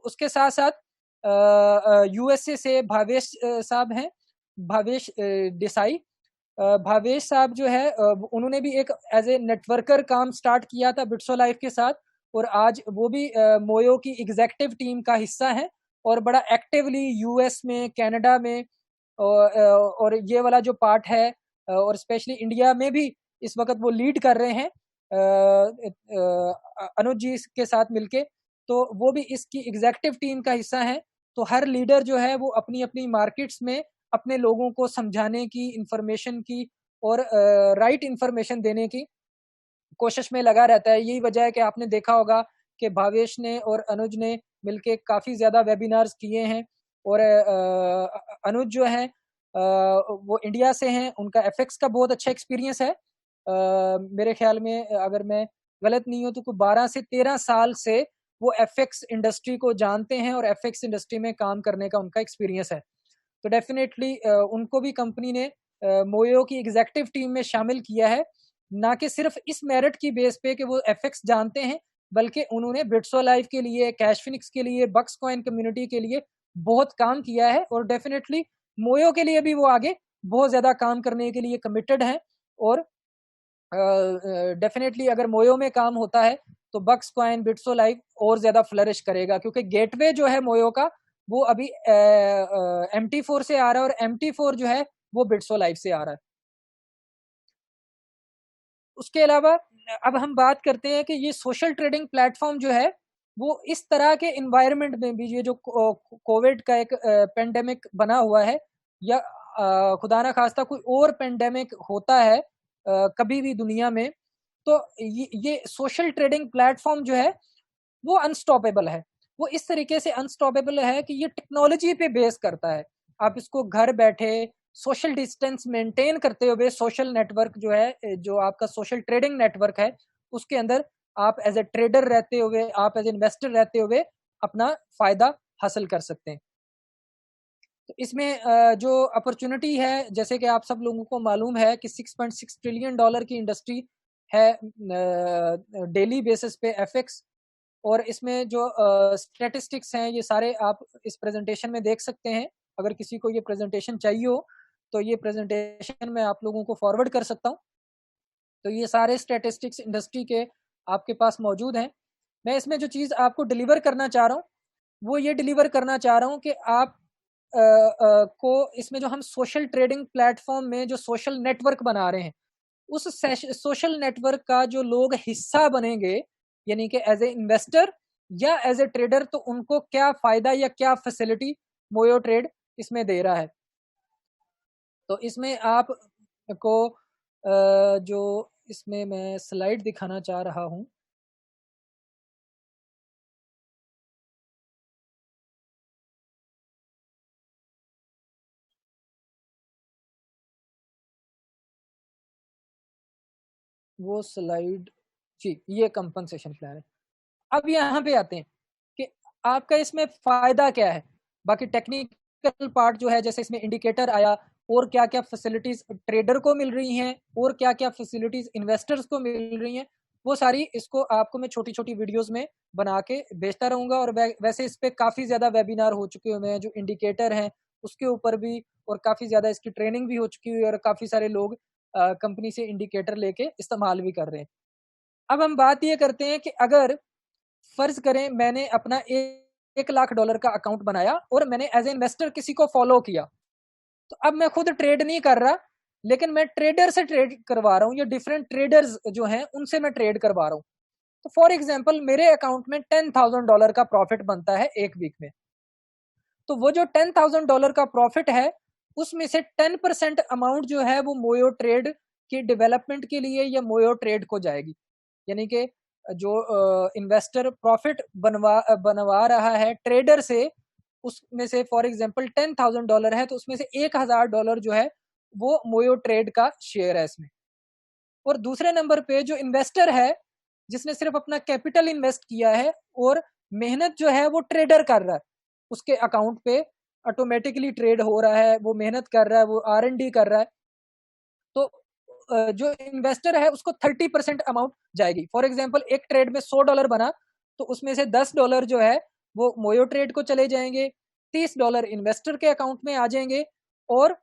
उसके साथ साथ यूएसए से भावेश साहब हैं, भावेश देसाई। भावेश साहब जो है उन्होंने भी एक एज ए नेटवर्कर काम स्टार्ट किया था बिट्सो लाइफ के साथ, और आज वो भी मोयो की एग्जीक्यूटिव टीम का हिस्सा है और बड़ा एक्टिवली यूएस में, कनाडा में और ये वाला जो पार्ट है और स्पेशली इंडिया में भी इस वक्त वो लीड कर रहे हैं अनुज जी के साथ मिलके। तो वो भी इसकी एग्जीक्यूटिव टीम का हिस्सा है। तो हर लीडर जो है वो अपनी अपनी मार्केट्स में अपने लोगों को समझाने की, इंफॉर्मेशन की और राइट इंफॉर्मेशन देने की कोशिश में लगा रहता है। यही वजह है कि आपने देखा होगा कि भावेश ने और अनुज ने मिलके काफ़ी ज़्यादा वेबिनार्स किए हैं और अनुज जो है वो इंडिया से हैं, उनका एफएक्स का बहुत अच्छा एक्सपीरियंस है। मेरे ख्याल में अगर मैं गलत नहीं हूँ तो कोई 12 से 13 साल से वो एफएक्स इंडस्ट्री को जानते हैं और एफएक्स इंडस्ट्री में काम करने का उनका एक्सपीरियंस है। तो डेफिनेटली उनको भी कंपनी ने मोयो की एग्जीक्यूटिव टीम में शामिल किया है, ना कि सिर्फ इस मेरिट की बेस पे कि वो एफएक्स जानते हैं, बल्कि उन्होंने बिट्सो लाइफ के लिए, कैश फिनिक्स के लिए, बक्स कॉइन कम्युनिटी के लिए बहुत काम किया है और डेफिनेटली मोयो के लिए भी वो आगे बहुत ज़्यादा काम करने के लिए कमिटेड हैं। और डेफिनेटली अगर मोयो में काम होता है तो बक्स कॉइन, बिट्सो लाइफ और ज़्यादा फ्लरिश करेगा, क्योंकि गेटवे जो है मोयो का वो अभी MT4 से आ रहा है और MT4 जो है वो बिट्सो लाइफ से आ रहा है। उसके अलावा अब हम बात करते हैं कि ये सोशल ट्रेडिंग प्लेटफॉर्म जो है वो इस तरह के इन्वायरमेंट में भी, ये जो कोविड का एक पेंडेमिक बना हुआ है या खुदा ना खास्ता कोई और पेंडेमिक होता है कभी भी दुनिया में, तो ये सोशल ट्रेडिंग प्लेटफॉर्म जो है वो अनस्टॉपेबल है। वो इस तरीके से अनस्टॉपेबल है कि ये टेक्नोलॉजी पे बेस करता है। आप इसको घर बैठे सोशल डिस्टेंस मेंटेन करते हुए सोशल नेटवर्क जो है, जो आपका सोशल ट्रेडिंग नेटवर्क है, उसके अंदर आप एज ए ट्रेडर रहते हुए, आप एज इन्वेस्टर रहते हुए अपना फायदा हासिल कर सकते हैं। तो इसमें जो अपॉर्चुनिटी है, जैसे कि आप सब लोगों को मालूम है कि $6.6 ट्रिलियन की इंडस्ट्री है डेली बेसिस पे एफएक्स। और इसमें जो स्टैटिस्टिक्स हैं ये सारे आप इस प्रेजेंटेशन में देख सकते हैं। अगर किसी को ये प्रेजेंटेशन चाहिए हो तो ये प्रेजेंटेशन मैं आप लोगों को फॉरवर्ड कर सकता हूँ। तो ये सारे स्टैटिस्टिक्स इंडस्ट्री के आपके पास मौजूद हैं। मैं इसमें जो चीज़ आपको डिलीवर करना चाह रहा हूँ वो ये डिलीवर करना चाह रहा हूँ कि आप को इसमें जो हम सोशल ट्रेडिंग प्लेटफॉर्म में जो सोशल नेटवर्क बना रहे हैं, उस सोशल नेटवर्क का जो लोग हिस्सा बनेंगे, यानी कि एज ए इन्वेस्टर या एज ए ट्रेडर, तो उनको क्या फायदा या क्या फैसिलिटी मोयो ट्रेड इसमें दे रहा है। तो इसमें आप को जो इसमें मैं स्लाइड दिखाना चाह रहा हूं, वो स्लाइड जी, ये कंपनसेशन प्लान है। अब यहाँ पे आते हैं कि आपका इसमें फायदा क्या है। बाकी टेक्निकल पार्ट जो है, जैसे इसमें इंडिकेटर आया और क्या क्या फैसिलिटीज ट्रेडर को मिल रही हैं और क्या क्या फैसिलिटीज इन्वेस्टर्स को मिल रही हैं, वो सारी इसको आपको मैं छोटी छोटी वीडियोस में बना के भेजता रहूंगा। और वैसे इस पे काफ़ी ज़्यादा वेबिनार हो चुके हुए हैं, जो इंडिकेटर हैं उसके ऊपर भी, और काफ़ी ज़्यादा इसकी ट्रेनिंग भी हो चुकी हुई है और काफ़ी सारे लोग कंपनी से इंडिकेटर लेके इस्तेमाल भी कर रहे हैं। अब हम बात ये करते हैं कि अगर फर्ज करें मैंने अपना $1 लाख का अकाउंट बनाया और मैंने एज ए इन्वेस्टर किसी को फॉलो किया, तो अब मैं खुद ट्रेड नहीं कर रहा, लेकिन मैं ट्रेडर से ट्रेड करवा रहा हूँ या डिफरेंट ट्रेडर्स जो हैं उनसे मैं ट्रेड करवा रहा हूँ। तो फॉर एग्जाम्पल मेरे अकाउंट में $10,000 का प्रॉफिट बनता है एक वीक में। तो वो जो $10,000 का प्रॉफिट है उसमें से 10% अमाउंट जो है वो मोयो ट्रेड की डेवलपमेंट के लिए या मोयो ट्रेड को जाएगी। यानी कि जो इन्वेस्टर प्रॉफिट बनवा रहा है ट्रेडर से, उसमें से फॉर एग्जांपल $10,000 है तो उसमें से $1,000 जो है वो मोयो ट्रेड का शेयर है इसमें। और दूसरे नंबर पे जो इन्वेस्टर है जिसने सिर्फ अपना कैपिटल इन्वेस्ट किया है और मेहनत जो है वो ट्रेडर कर रहा है, उसके अकाउंट पे ऑटोमेटिकली ट्रेड हो रहा है, वो मेहनत कर रहा है, वो R&D कर रहा है, तो जो इन्वेस्टर है उसको 30% अमाउंट जाएगी। फॉर एग्जांपल एक ट्रेड में $100 बना तो उसमें से $10 जो है वो मोयो ट्रेड को चले जाएंगे, $30 इन्वेस्टर के अकाउंट में आ जाएंगे और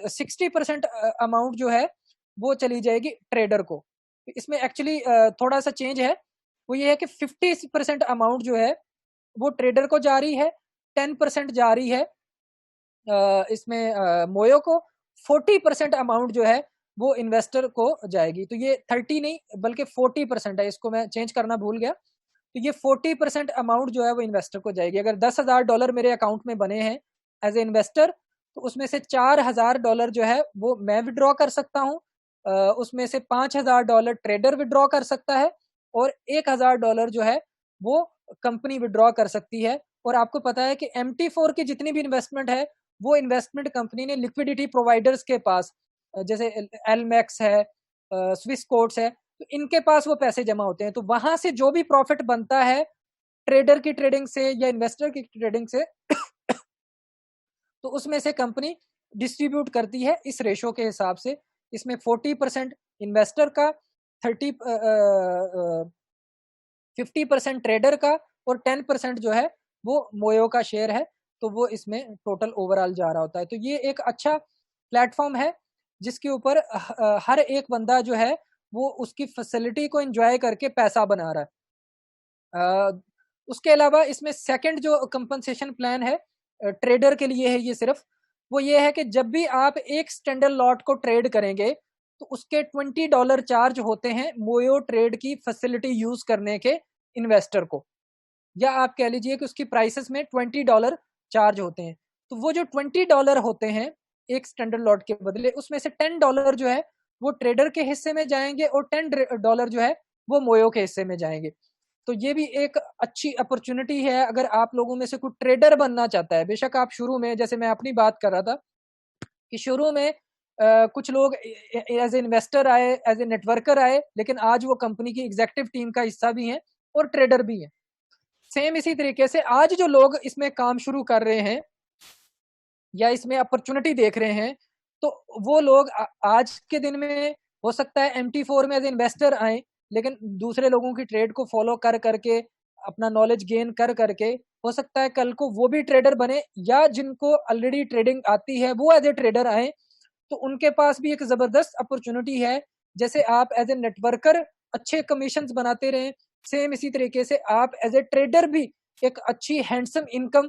60% अमाउंट जो है वो चली जाएगी ट्रेडर को। इसमें एक्चुअली थोड़ा सा चेंज है, वो ये है कि 50% अमाउंट जो है वो ट्रेडर को जा रही है, 10% जा रही है इसमें मोयो को, 40% अमाउंट जो है वो इन्वेस्टर को जाएगी। तो ये 30 नहीं बल्कि 40% है, इसको मैं चेंज करना भूल गया। तो ये 40% अमाउंट जो है वो इन्वेस्टर को जाएगी। अगर $10,000 मेरे अकाउंट में बने हैं एज ए इन्वेस्टर, तो उसमें से $4,000 जो है वो मैं विड्रॉ कर सकता हूँ, उसमें से $5,000 ट्रेडर विड्रॉ कर सकता है, और $1,000 जो है वो कंपनी विड्रॉ कर सकती है। और आपको पता है कि MT4 की जितनी भी इन्वेस्टमेंट है वो इन्वेस्टमेंट कंपनी ने लिक्विडिटी प्रोवाइडर्स के पास, जैसे एलमैक्स है, स्विस कोर्ट्स है, तो इनके पास वो पैसे जमा होते हैं। तो वहां से जो भी प्रॉफिट बनता है ट्रेडर की ट्रेडिंग से या इन्वेस्टर की ट्रेडिंग से तो उसमें से कंपनी डिस्ट्रीब्यूट करती है इस रेशो के हिसाब से। इसमें 40% इन्वेस्टर का, 50% ट्रेडर का, और 10% जो है वो मोयो का शेयर है। तो वो इसमें टोटल ओवरऑल जा रहा होता है। तो ये एक अच्छा प्लेटफॉर्म है जिसके ऊपर हर एक बंदा जो है वो उसकी फैसिलिटी को एंजॉय करके पैसा बना रहा है। उसके अलावा इसमें सेकंड जो कंपनसेशन प्लान है ट्रेडर के लिए है, ये सिर्फ वो ये है कि जब भी आप एक स्टैंडर्ड लॉट को ट्रेड करेंगे तो उसके $20 चार्ज होते हैं मोयो ट्रेड की फैसिलिटी यूज करने के इन्वेस्टर को, या आप कह लीजिए कि उसकी प्राइसेस में $20 चार्ज होते हैं। तो वो जो $20 होते हैं एक स्टैंडर्ड लॉट के बदले, उसमें से $10 जो है वो ट्रेडर के हिस्से में जाएंगे और $10 जो है वो मोयो के हिस्से में जाएंगे। तो ये भी एक अच्छी अपॉर्चुनिटी है अगर आप लोगों में से कोई ट्रेडर बनना चाहता है। बेशक आप शुरू में, जैसे मैं अपनी बात कर रहा था कि शुरू में कुछ लोग एज ए इन्वेस्टर आए, एज ए नेटवर्कर आए, लेकिन आज वो कंपनी की एग्जीक्यूटिव टीम का हिस्सा भी हैं और ट्रेडर भी हैं। सेम इसी तरीके से आज जो लोग इसमें काम शुरू कर रहे हैं या इसमें अपॉर्चुनिटी देख रहे हैं, तो वो लोग आज के दिन में हो सकता है MT4 में एज इन्वेस्टर आए, लेकिन दूसरे लोगों की ट्रेड को फॉलो कर करके अपना नॉलेज गेन कर करके हो सकता है कल को वो भी ट्रेडर बने, या जिनको ऑलरेडी ट्रेडिंग आती है वो एज ए ट्रेडर आए। तो उनके पास भी एक जबरदस्त अपॉर्चुनिटी है। जैसे आप एज ए नेटवर्कर अच्छे कमीशंस बनाते रहे, सेम इसी तरीके से आप एज ए ट्रेडर भी एक अच्छी हैंडसम इनकम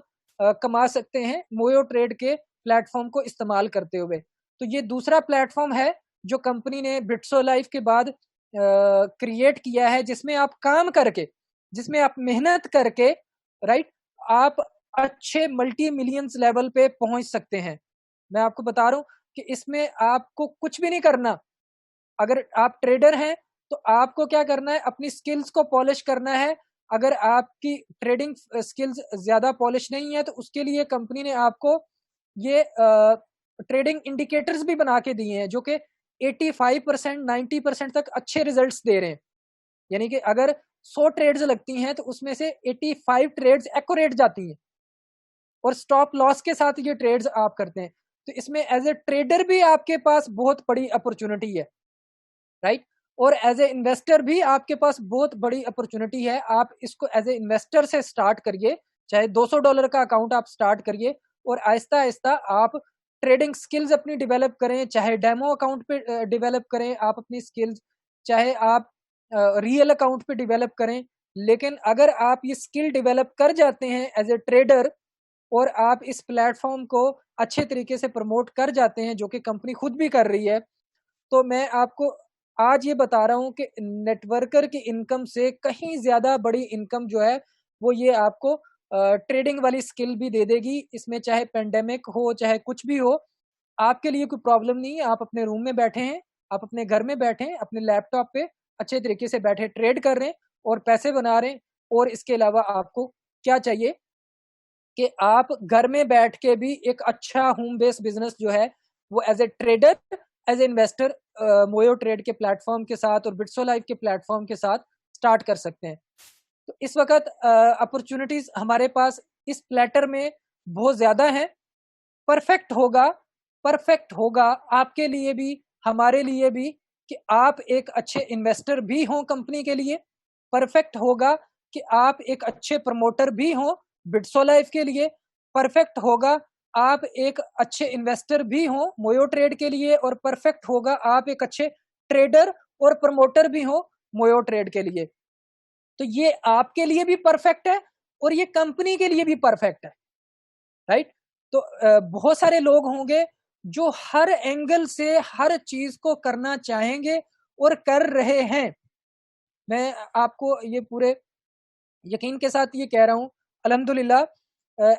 कमा सकते हैं मोयो ट्रेड के प्लेटफॉर्म को इस्तेमाल करते हुए। तो ये दूसरा प्लेटफॉर्म है जो कंपनी ने बिट्सो लाइफ के बाद क्रिएट किया है, जिसमें आप काम करके, जिसमें आप मेहनत करके, राइट, आप अच्छे मल्टी मिलियंस लेवल पे पहुंच सकते हैं। मैं आपको बता रहा हूं कि इसमें आपको कुछ भी नहीं करना। अगर आप ट्रेडर हैं तो आपको क्या करना है, अपनी स्किल्स को पॉलिश करना है। अगर आपकी ट्रेडिंग स्किल्स ज्यादा पॉलिश नहीं है तो उसके लिए कंपनी ने आपको ये ट्रेडिंग इंडिकेटर्स भी बना के दिए हैं जो कि 85% 90% तक अच्छे रिजल्ट्स दे रहे हैं। यानी कि अगर 100 ट्रेड्स लगती हैं तो उसमें से 85 ट्रेड्स एक्यूरेट जाती हैं, और स्टॉप लॉस के साथ ये ट्रेड्स आप करते हैं। तो इसमें एज ए ट्रेडर भी आपके पास बहुत बड़ी अपॉर्चुनिटी है, राइट, और एज ए इन्वेस्टर भी आपके पास बहुत बड़ी अपॉर्चुनिटी है। आप इसको एज ए इन्वेस्टर से स्टार्ट करिए, चाहे $200 का अकाउंट आप स्टार्ट करिए, और आहिस्ता आहिस्ता आप ट्रेडिंग स्किल्स अपनी डेवलप करें, चाहे डेमो अकाउंट पे डेवलप करें आप अपनी स्किल्स, चाहे आप रियल अकाउंट पे डेवलप करें। लेकिन अगर आप ये स्किल डेवलप कर जाते हैं एज ए ट्रेडर और आप इस प्लेटफॉर्म को अच्छे तरीके से प्रमोट कर जाते हैं, जो कि कंपनी खुद भी कर रही है, तो मैं आपको आज ये बता रहा हूं कि नेटवर्कर की इनकम से कहीं ज्यादा बड़ी इनकम जो है वो ये आपको ट्रेडिंग वाली स्किल भी दे देगी। इसमें चाहे पेंडेमिक हो चाहे कुछ भी हो, आपके लिए कोई प्रॉब्लम नहीं है। आप अपने रूम में बैठे हैं, आप अपने घर में बैठे हैं, अपने लैपटॉप पे अच्छे तरीके से बैठे ट्रेड कर रहे हैं और पैसे बना रहे हैं। और इसके अलावा आपको क्या चाहिए कि आप घर में बैठ के भी एक अच्छा होम बेस्ड बिजनेस जो है वो as a trader, as a investor Moyo Trade के प्लेटफॉर्म के साथ और बिट्सो लाइफ के प्लेटफॉर्म के साथ स्टार्ट कर सकते हैं। तो इस वक्त अपॉर्चुनिटीज हमारे पास इस प्लेटर में बहुत ज्यादा हैं। परफेक्ट होगा, परफेक्ट होगा आपके लिए भी, हमारे लिए भी, कि आप एक अच्छे इन्वेस्टर भी हों कंपनी के लिए। परफेक्ट होगा कि आप एक अच्छे प्रमोटर भी हों बिट्सो लाइफ के लिए। परफेक्ट होगा आप एक अच्छे इन्वेस्टर भी हों मोयो ट्रेड के लिए, और परफेक्ट होगा आप एक अच्छे ट्रेडर और प्रमोटर भी हों मोयो ट्रेड के लिए। तो ये आपके लिए भी परफेक्ट है और ये कंपनी के लिए भी परफेक्ट है, राइट। तो बहुत सारे लोग होंगे जो हर एंगल से हर चीज को करना चाहेंगे और कर रहे हैं। मैं आपको ये पूरे यकीन के साथ ये कह रहा हूं, अल्हम्दुलिल्लाह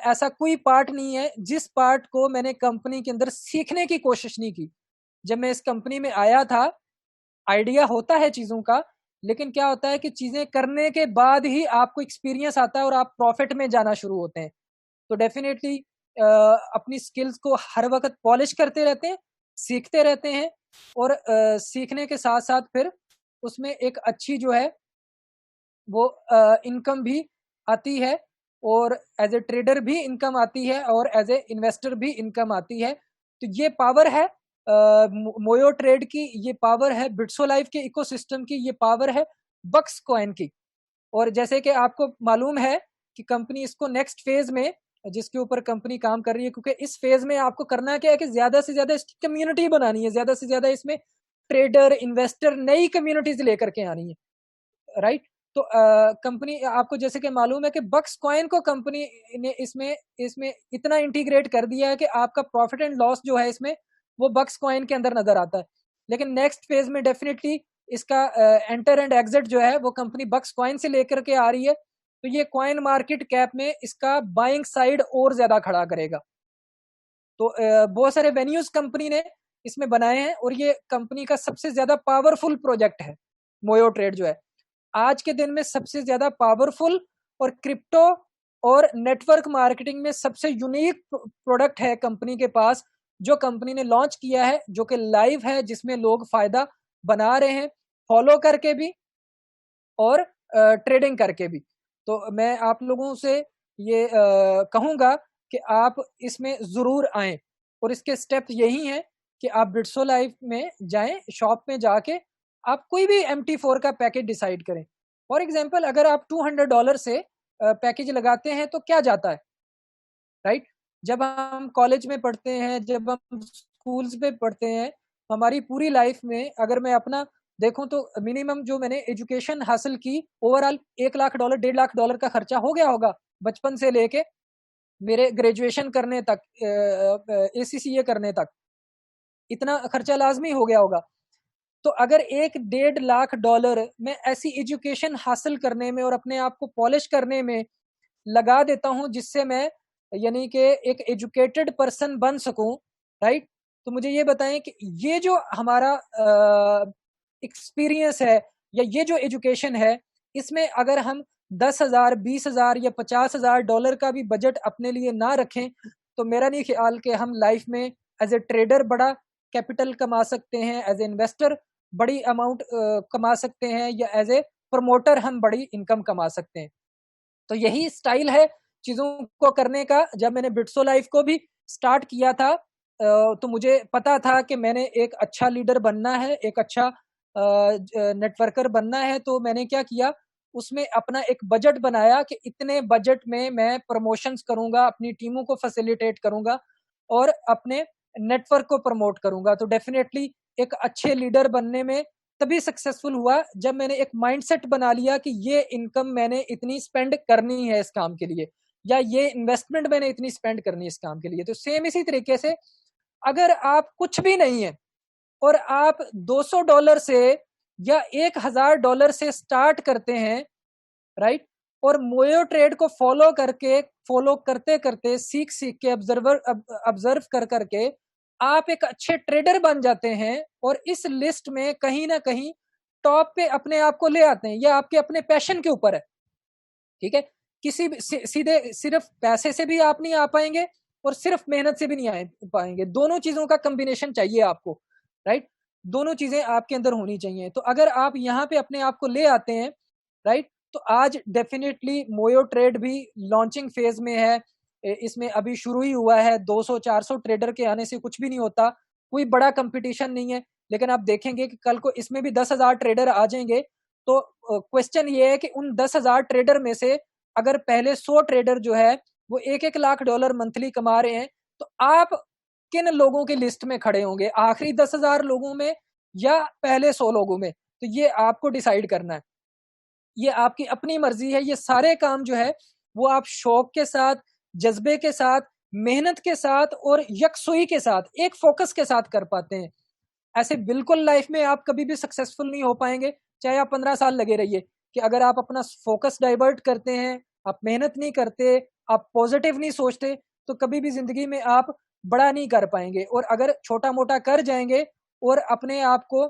ऐसा कोई पार्ट नहीं है जिस पार्ट को मैंने कंपनी के अंदर सीखने की कोशिश नहीं की। जब मैं इस कंपनी में आया था, आइडिया होता है चीजों का, लेकिन क्या होता है कि चीजें करने के बाद ही आपको एक्सपीरियंस आता है और आप प्रॉफिट में जाना शुरू होते हैं। तो डेफिनेटली अपनी स्किल्स को हर वक्त पॉलिश करते रहते हैं, सीखते रहते हैं, और सीखने के साथ साथ फिर उसमें एक अच्छी जो है वो इनकम भी आती है, और एज ए ट्रेडर भी इनकम आती है, और एज ए इन्वेस्टर भी इनकम आती है। तो ये पावर है मोयो ट्रेड की, ये पावर है बिट्सो लाइफ के इकोसिस्टम की, ये पावर है बक्स कॉइन की। और जैसे कि आपको मालूम है कि कंपनी इसको नेक्स्ट फेज में, जिसके ऊपर कंपनी काम कर रही है, क्योंकि इस फेज में आपको करना क्या है कि ज्यादा से ज्यादा इसकी कम्युनिटी बनानी है, ज्यादा से ज्यादा इसमें ट्रेडर इन्वेस्टर नई कम्युनिटीज लेकर के आनी है, राइट। तो कंपनी आपको जैसे कि मालूम है कि बक्स कॉइन को कंपनी ने इसमें इसमें इतना इंटीग्रेट कर दिया है कि आपका प्रॉफिट एंड लॉस जो है इसमें वो बक्स कॉइन के अंदर नजर आता है। लेकिन नेक्स्ट फेज में डेफिनेटली इसका एंटर एंड एग्जिट जो है वो कंपनी बक्स कॉइन से लेकर के आ रही है। तो ये कॉइन मार्केट कैप में इसका बाइंग साइड और ज्यादा खड़ा करेगा। तो बहुत सारे वेन्यूज कंपनी ने इसमें बनाए हैं, और ये कंपनी का सबसे ज्यादा पावरफुल प्रोजेक्ट है मोयो ट्रेड जो है, आज के दिन में सबसे ज्यादा पावरफुल और क्रिप्टो और नेटवर्क मार्केटिंग में सबसे यूनिक प्रोडक्ट है कंपनी के पास, जो कंपनी ने लॉन्च किया है, जो कि लाइव है, जिसमें लोग फायदा बना रहे हैं, फॉलो करके भी और ट्रेडिंग करके भी। तो मैं आप लोगों से ये कहूंगा कि आप इसमें जरूर आएं, और इसके स्टेप यही हैं कि आप बिट्सो लाइफ में जाएं, शॉप में जाके आप कोई भी MT4 का पैकेज डिसाइड करें। फॉर एग्जांपल अगर आप $200 से पैकेज लगाते हैं तो क्या जाता है, राइट। जब हम कॉलेज में पढ़ते हैं, जब हम स्कूल्स में पढ़ते हैं, हमारी पूरी लाइफ में अगर मैं अपना देखूं तो मिनिमम जो मैंने एजुकेशन हासिल की, ओवरऑल $1 लाख $1.5 लाख का खर्चा हो गया होगा, बचपन से लेके मेरे ग्रेजुएशन करने तक, ACCA करने तक इतना खर्चा लाजमी हो गया होगा। तो अगर $1.5 लाख मैं ऐसी एजुकेशन हासिल करने में और अपने आप को पॉलिश करने में लगा देता हूं, जिससे मैं यानी कि एक एजुकेटेड पर्सन बन सकूं, राइट। तो मुझे ये बताएं कि ये जो हमारा एक्सपीरियंस है, या ये जो एजुकेशन है, इसमें अगर हम 10,000 20,000 या $50,000 का भी बजट अपने लिए ना रखें, तो मेरा नहीं ख्याल कि हम लाइफ में एज ए ट्रेडर बड़ा कैपिटल कमा सकते हैं, एज ए इन्वेस्टर बड़ी अमाउंट कमा सकते हैं, या एज ए प्रमोटर हम बड़ी इनकम कमा सकते हैं। तो यही स्टाइल है चीजों को करने का। जब मैंने बिट्सो लाइफ को भी स्टार्ट किया था, तो मुझे पता था कि मैंने एक अच्छा लीडर बनना है, एक अच्छा नेटवर्कर बनना है। तो मैंने क्या किया, उसमें अपना एक बजट बनाया कि इतने बजट में मैं प्रमोशंस करूंगा, अपनी टीमों को फैसिलिटेट करूंगा और अपने नेटवर्क को प्रमोट करूंगा। तो डेफिनेटली एक अच्छे लीडर बनने में तभी सक्सेसफुल हुआ जब मैंने एक माइंडसेट बना लिया कि ये इनकम मैंने इतनी स्पेंड करनी है इस काम के लिए, या ये इन्वेस्टमेंट मैंने इतनी स्पेंड करनी है इस काम के लिए। तो सेम इसी तरीके से अगर आप कुछ भी नहीं है और आप $200 से या $1,000 से स्टार्ट करते हैं, राइट, और मोयो ट्रेड को फॉलो करते करते सीख के ऑब्जर्व कर करके आप एक अच्छे ट्रेडर बन जाते हैं, और इस लिस्ट में कहीं ना कहीं टॉप पे अपने आप को ले आते हैं। यह आपके अपने पैशन के ऊपर है, ठीक है। किसी सीधे सिर्फ पैसे से भी आप नहीं आ पाएंगे और सिर्फ मेहनत से भी नहीं आ पाएंगे, दोनों चीजों का कॉम्बिनेशन चाहिए आपको, राइट। दोनों चीजें आपके अंदर होनी चाहिए। तो अगर आप यहाँ पे अपने आप को ले आते हैं, राइट, तो आज डेफिनेटली मोयो ट्रेड भी लॉन्चिंग फेज में है। इसमें अभी शुरू ही हुआ है, 200-400 ट्रेडर के आने से कुछ भी नहीं होता, कोई बड़ा कंपटीशन नहीं है। लेकिन आप देखेंगे कि कल को इसमें भी 10,000 ट्रेडर आ जाएंगे। तो क्वेश्चन ये है कि उन 10,000 ट्रेडर में से अगर पहले 100 ट्रेडर जो है वो $1-1 लाख मंथली कमा रहे हैं, तो आप किन लोगों की लिस्ट में खड़े होंगे, आखिरी 10,000 लोगों में या पहले 100 लोगों में? तो ये आपको डिसाइड करना है, ये आपकी अपनी मर्जी है। ये सारे काम जो है वो आप शौक के साथ, जज्बे के साथ, मेहनत के साथ और यकसुई के साथ, एक फोकस के साथ कर पाते हैं। ऐसे बिल्कुल लाइफ में आप कभी भी सक्सेसफुल नहीं हो पाएंगे, चाहे आप 15 साल लगे रहिए, कि अगर आप अपना फोकस डाइवर्ट करते हैं, आप मेहनत नहीं करते, आप पॉजिटिव नहीं सोचते, तो कभी भी जिंदगी में आप बड़ा नहीं कर पाएंगे। और अगर छोटा मोटा कर जाएंगे और अपने आप को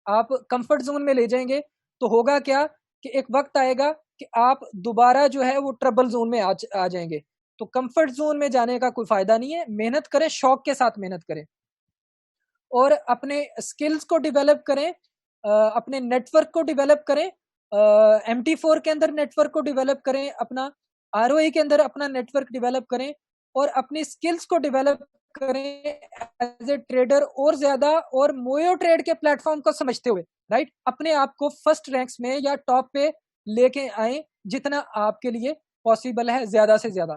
आप कंफर्ट जोन में ले जाएंगे, तो होगा क्या कि एक वक्त आएगा कि आप दोबारा जो है वो ट्रबल जोन में आ जाएंगे। तो कंफर्ट जोन में जाने का कोई फायदा नहीं है। मेहनत करें, शौक के साथ मेहनत करें और अपने स्किल्स को डेवलप करें, अपने नेटवर्क को डेवलप करें, MT4 के अंदर नेटवर्क को डेवलप करें, अपना ROI के अंदर अपना नेटवर्क डेवलप करें और अपनी स्किल्स को डेवलप करें एज ए ट्रेडर और ज्यादा, और मोयो ट्रेड के प्लेटफॉर्म को समझते हुए, राइट, अपने आप को फर्स्ट रैंक्स में या टॉप पे लेके आए, जितना आपके लिए पॉसिबल है ज्यादा से ज्यादा।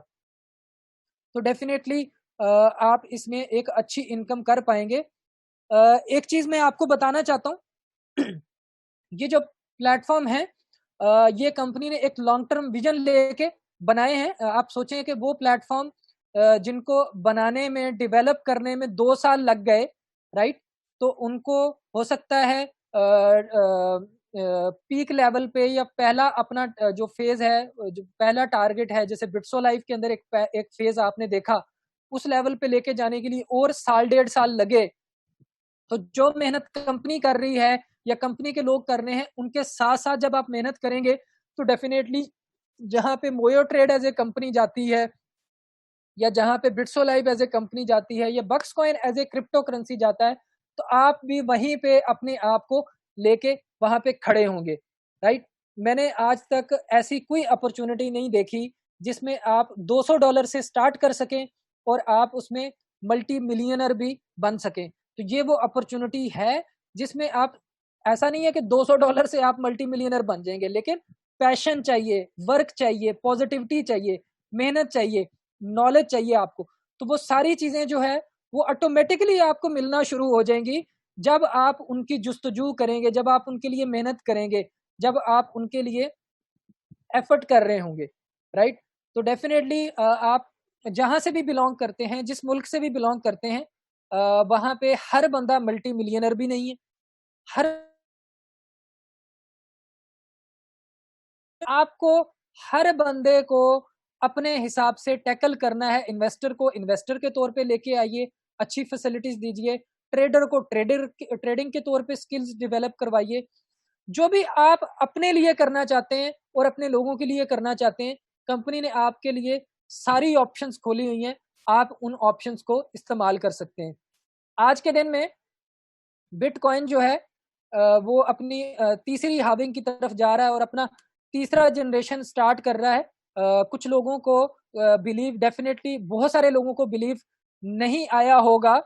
तो डेफिनेटली आप इसमें एक अच्छी इनकम कर पाएंगे। एक चीज मैं आपको बताना चाहता हूँ, ये जो प्लेटफॉर्म है, ये कंपनी ने एक लॉन्ग टर्म विजन लेके बनाए हैं। आप सोचें कि वो प्लेटफॉर्म जिनको बनाने में, डेवलप करने में 2 साल लग गए, राइट, तो उनको हो सकता है पीक लेवल पे या पहला अपना जो फेज है, जो पहला टारगेट है, जैसे बिट्सो लाइफ के अंदर एक फेज आपने देखा, उस लेवल पे लेके जाने के लिए और साल 1.5 साल लगे। तो जो मेहनत कंपनी कर रही है या कंपनी के लोग कर रहे हैं, उनके साथ साथ जब आप मेहनत करेंगे, तो डेफिनेटली जहां पे Moyo trade as a company जाती है, या जहां पे Bitso live as a company जाती है, या bux coin as a cryptocurrency जाता है, तो आप भी वहीं पे अपने आप को लेके वहां पे खड़े होंगे, राइट। मैंने आज तक ऐसी कोई अपॉर्चुनिटी नहीं देखी जिसमें आप $200 से स्टार्ट कर सकें और आप उसमें मल्टी मिलियनर भी बन सकें। तो ये वो अपॉर्चुनिटी है जिसमें आप, ऐसा नहीं है कि $200 से आप मल्टी मिलियनर बन जाएंगे, लेकिन पैशन चाहिए, वर्क चाहिए, पॉजिटिविटी चाहिए, मेहनत चाहिए, नॉलेज चाहिए आपको। तो वो सारी चीजें जो है वो ऑटोमेटिकली आपको मिलना शुरू हो जाएंगी जब आप उनकी जुस्तजू करेंगे, जब आप उनके लिए मेहनत करेंगे, जब आप उनके लिए एफर्ट कर रहे होंगे, राइट। तो डेफिनेटली आप जहां से भी बिलोंग करते हैं, जिस मुल्क से भी बिलोंग करते हैं, वहां पे हर बंदा मल्टी मिलियनर भी नहीं है। हर आपको हर बंदे को अपने हिसाब से टैकल करना है। इन्वेस्टर को इन्वेस्टर के तौर पे लेके आइए, अच्छी फैसिलिटीज दीजिए। ट्रेडर को ट्रेडिंग के तौर पे स्किल्स डेवलप करवाइए। जो भी आप अपने लिए करना चाहते हैं और अपने लोगों के लिए करना चाहते हैं, कंपनी ने आपके लिए सारी ऑप्शंस खोली हुई हैं। आप उन ऑप्शंस को इस्तेमाल कर सकते हैं। आज के दिन में बिटकॉइन जो है वो अपनी तीसरी हाविंग की तरफ जा रहा है और अपना तीसरा जनरेशन स्टार्ट कर रहा है। कुछ लोगों को बिलीव, डेफिनेटली बहुत सारे लोगों को बिलीव नहीं आया होगा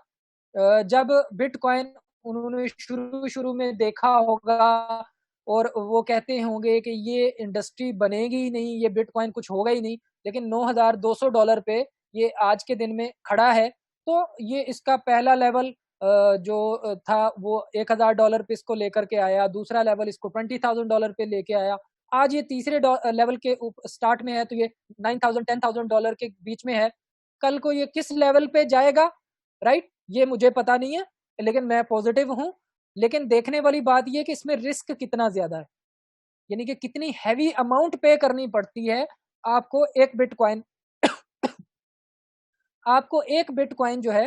जब बिटकॉइन उन्होंने शुरू शुरू में देखा होगा, और वो कहते होंगे कि ये इंडस्ट्री बनेगी ही नहीं, ये बिटकॉइन कुछ होगा ही नहीं। लेकिन $9,200 पे ये आज के दिन में खड़ा है। तो ये इसका पहला लेवल जो था वो $1,000 पे इसको लेकर के आया, दूसरा लेवल इसको $20,000 पे लेके आया, आज ये तीसरे लेवल के स्टार्ट में है, तो ये $9,000 $10,000 के बीच में है। कल को ये किस लेवल पे जाएगा, राइट, ये मुझे पता नहीं है, लेकिन मैं पॉजिटिव हूँ। लेकिन देखने वाली बात ये कि इसमें रिस्क कितना ज्यादा है, यानी कि कितनी हैवी अमाउंट पे करनी पड़ती है आपको एक बिटकॉइन आपको एक बिटकॉइन जो है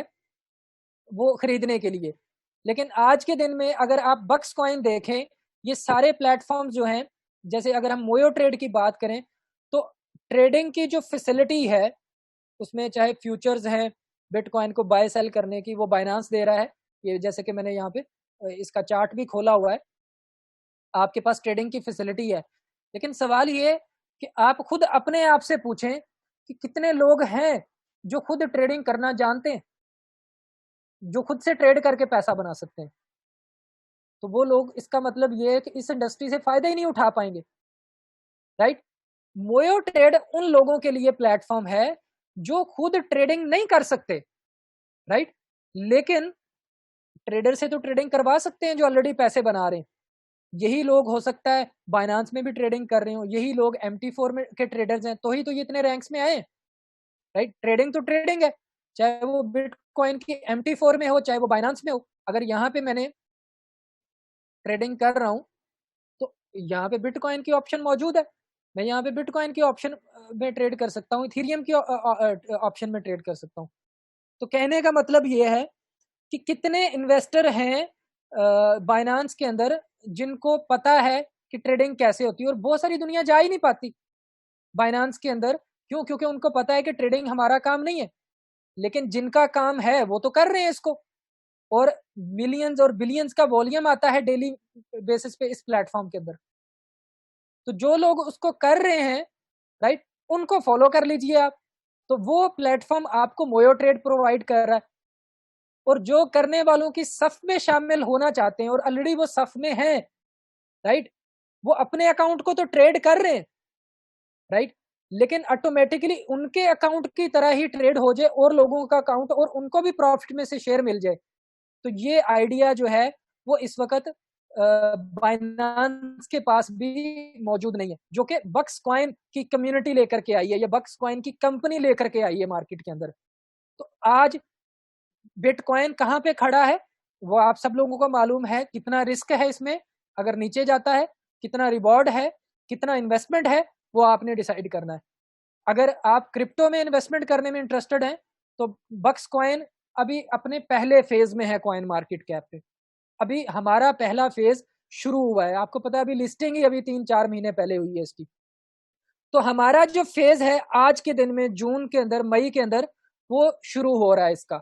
वो खरीदने के लिए। लेकिन आज के दिन में अगर आप बक्स कॉइन देखें, ये सारे प्लेटफॉर्म जो हैं, जैसे अगर हम मोयो ट्रेड की बात करें, तो ट्रेडिंग की जो फैसिलिटी है उसमें चाहे फ्यूचर्स हैं, बिटकॉइन को बाय सेल करने की, वो बाइनांस दे रहा है। ये जैसे कि मैंने यहाँ पे इसका चार्ट भी खोला हुआ है, आपके पास ट्रेडिंग की फैसिलिटी है। लेकिन सवाल ये कि आप खुद अपने आप से पूछें कि कितने लोग हैं जो खुद ट्रेडिंग करना जानते हैं, जो खुद से ट्रेड करके पैसा बना सकते हैं। तो वो लोग, इसका मतलब ये है कि इस इंडस्ट्री से फायदा ही नहीं उठा पाएंगे, राइट। मोयो ट्रेड उन लोगों के लिए प्लेटफॉर्म है जो खुद ट्रेडिंग नहीं कर सकते, राइट, लेकिन ट्रेडर से तो ट्रेडिंग करवा सकते हैं जो ऑलरेडी पैसे बना रहे हैं। यही लोग हो सकता है बाइनांस में भी ट्रेडिंग कर रहे हो, यही लोग MT4 में के ट्रेडर्स हैं, तो ही तो ये इतने रैंक्स में आए, राइट? ट्रेडिंग तो ट्रेडिंग है, चाहे वो बिटकॉइन की MT4 में हो, चाहे वो बाइनांस में हो। अगर यहाँ पे मैंने ट्रेडिंग कर रहा हूँ, तो यहाँ पे बिटकॉइन की ऑप्शन मौजूद है, मैं यहाँ पे बिटकॉइन की ऑप्शन में ट्रेड कर सकता हूँ, इथेरियम की ऑप्शन में ट्रेड कर सकता हूँ। तो कहने का मतलब ये है कि कितने इन्वेस्टर हैं बाइनांस के अंदर जिनको पता है कि ट्रेडिंग कैसे होती है, और बहुत सारी दुनिया जा ही नहीं पाती बाइनांस के अंदर। क्यों? क्योंकि उनको पता है कि ट्रेडिंग हमारा काम नहीं है। लेकिन जिनका काम है वो तो कर रहे हैं इसको, और मिलियंस और बिलियंस का वॉल्यूम आता है डेली बेसिस पे इस प्लेटफॉर्म के अंदर। तो जो लोग उसको कर रहे हैं, राइट, उनको फॉलो कर लीजिए आप। तो वो प्लेटफॉर्म आपको मोयो ट्रेड प्रोवाइड कर रहा है, और जो करने वालों की सफ में शामिल होना चाहते हैं और ऑलरेडी वो सफ में हैं, राइट, वो अपने अकाउंट को तो ट्रेड कर रहे हैं, राइट, लेकिन ऑटोमेटिकली उनके अकाउंट की तरह ही ट्रेड हो जाए और लोगों का अकाउंट, और उनको भी प्रॉफिट में से शेयर मिल जाए। तो ये आइडिया जो है वो इस वक्त बाइनांस के पास भी मौजूद नहीं है, जो कि बक्स कॉइन की कम्युनिटी लेकर के आई है, या बक्स कॉइन की कंपनी लेकर के आई है मार्केट के अंदर। तो आज बिटकॉइन कहाँ पे खड़ा है वो आप सब लोगों को मालूम है, कितना रिस्क है इसमें, अगर नीचे जाता है कितना रिवॉर्ड है, कितना इन्वेस्टमेंट है, वो आपने डिसाइड करना है। अगर आप क्रिप्टो में इन्वेस्टमेंट करने में इंटरेस्टेड हैं, तो बक्स कॉइन अभी अपने पहले फेज में है कॉइन मार्केट कैप पे। अभी हमारा पहला फेज शुरू हुआ है, आपको पता है अभी लिस्टिंग ही अभी 3-4 महीने पहले हुई है इसकी। तो हमारा जो फेज है आज के दिन में, जून के अंदर, मई के अंदर, वो शुरू हो रहा है इसका।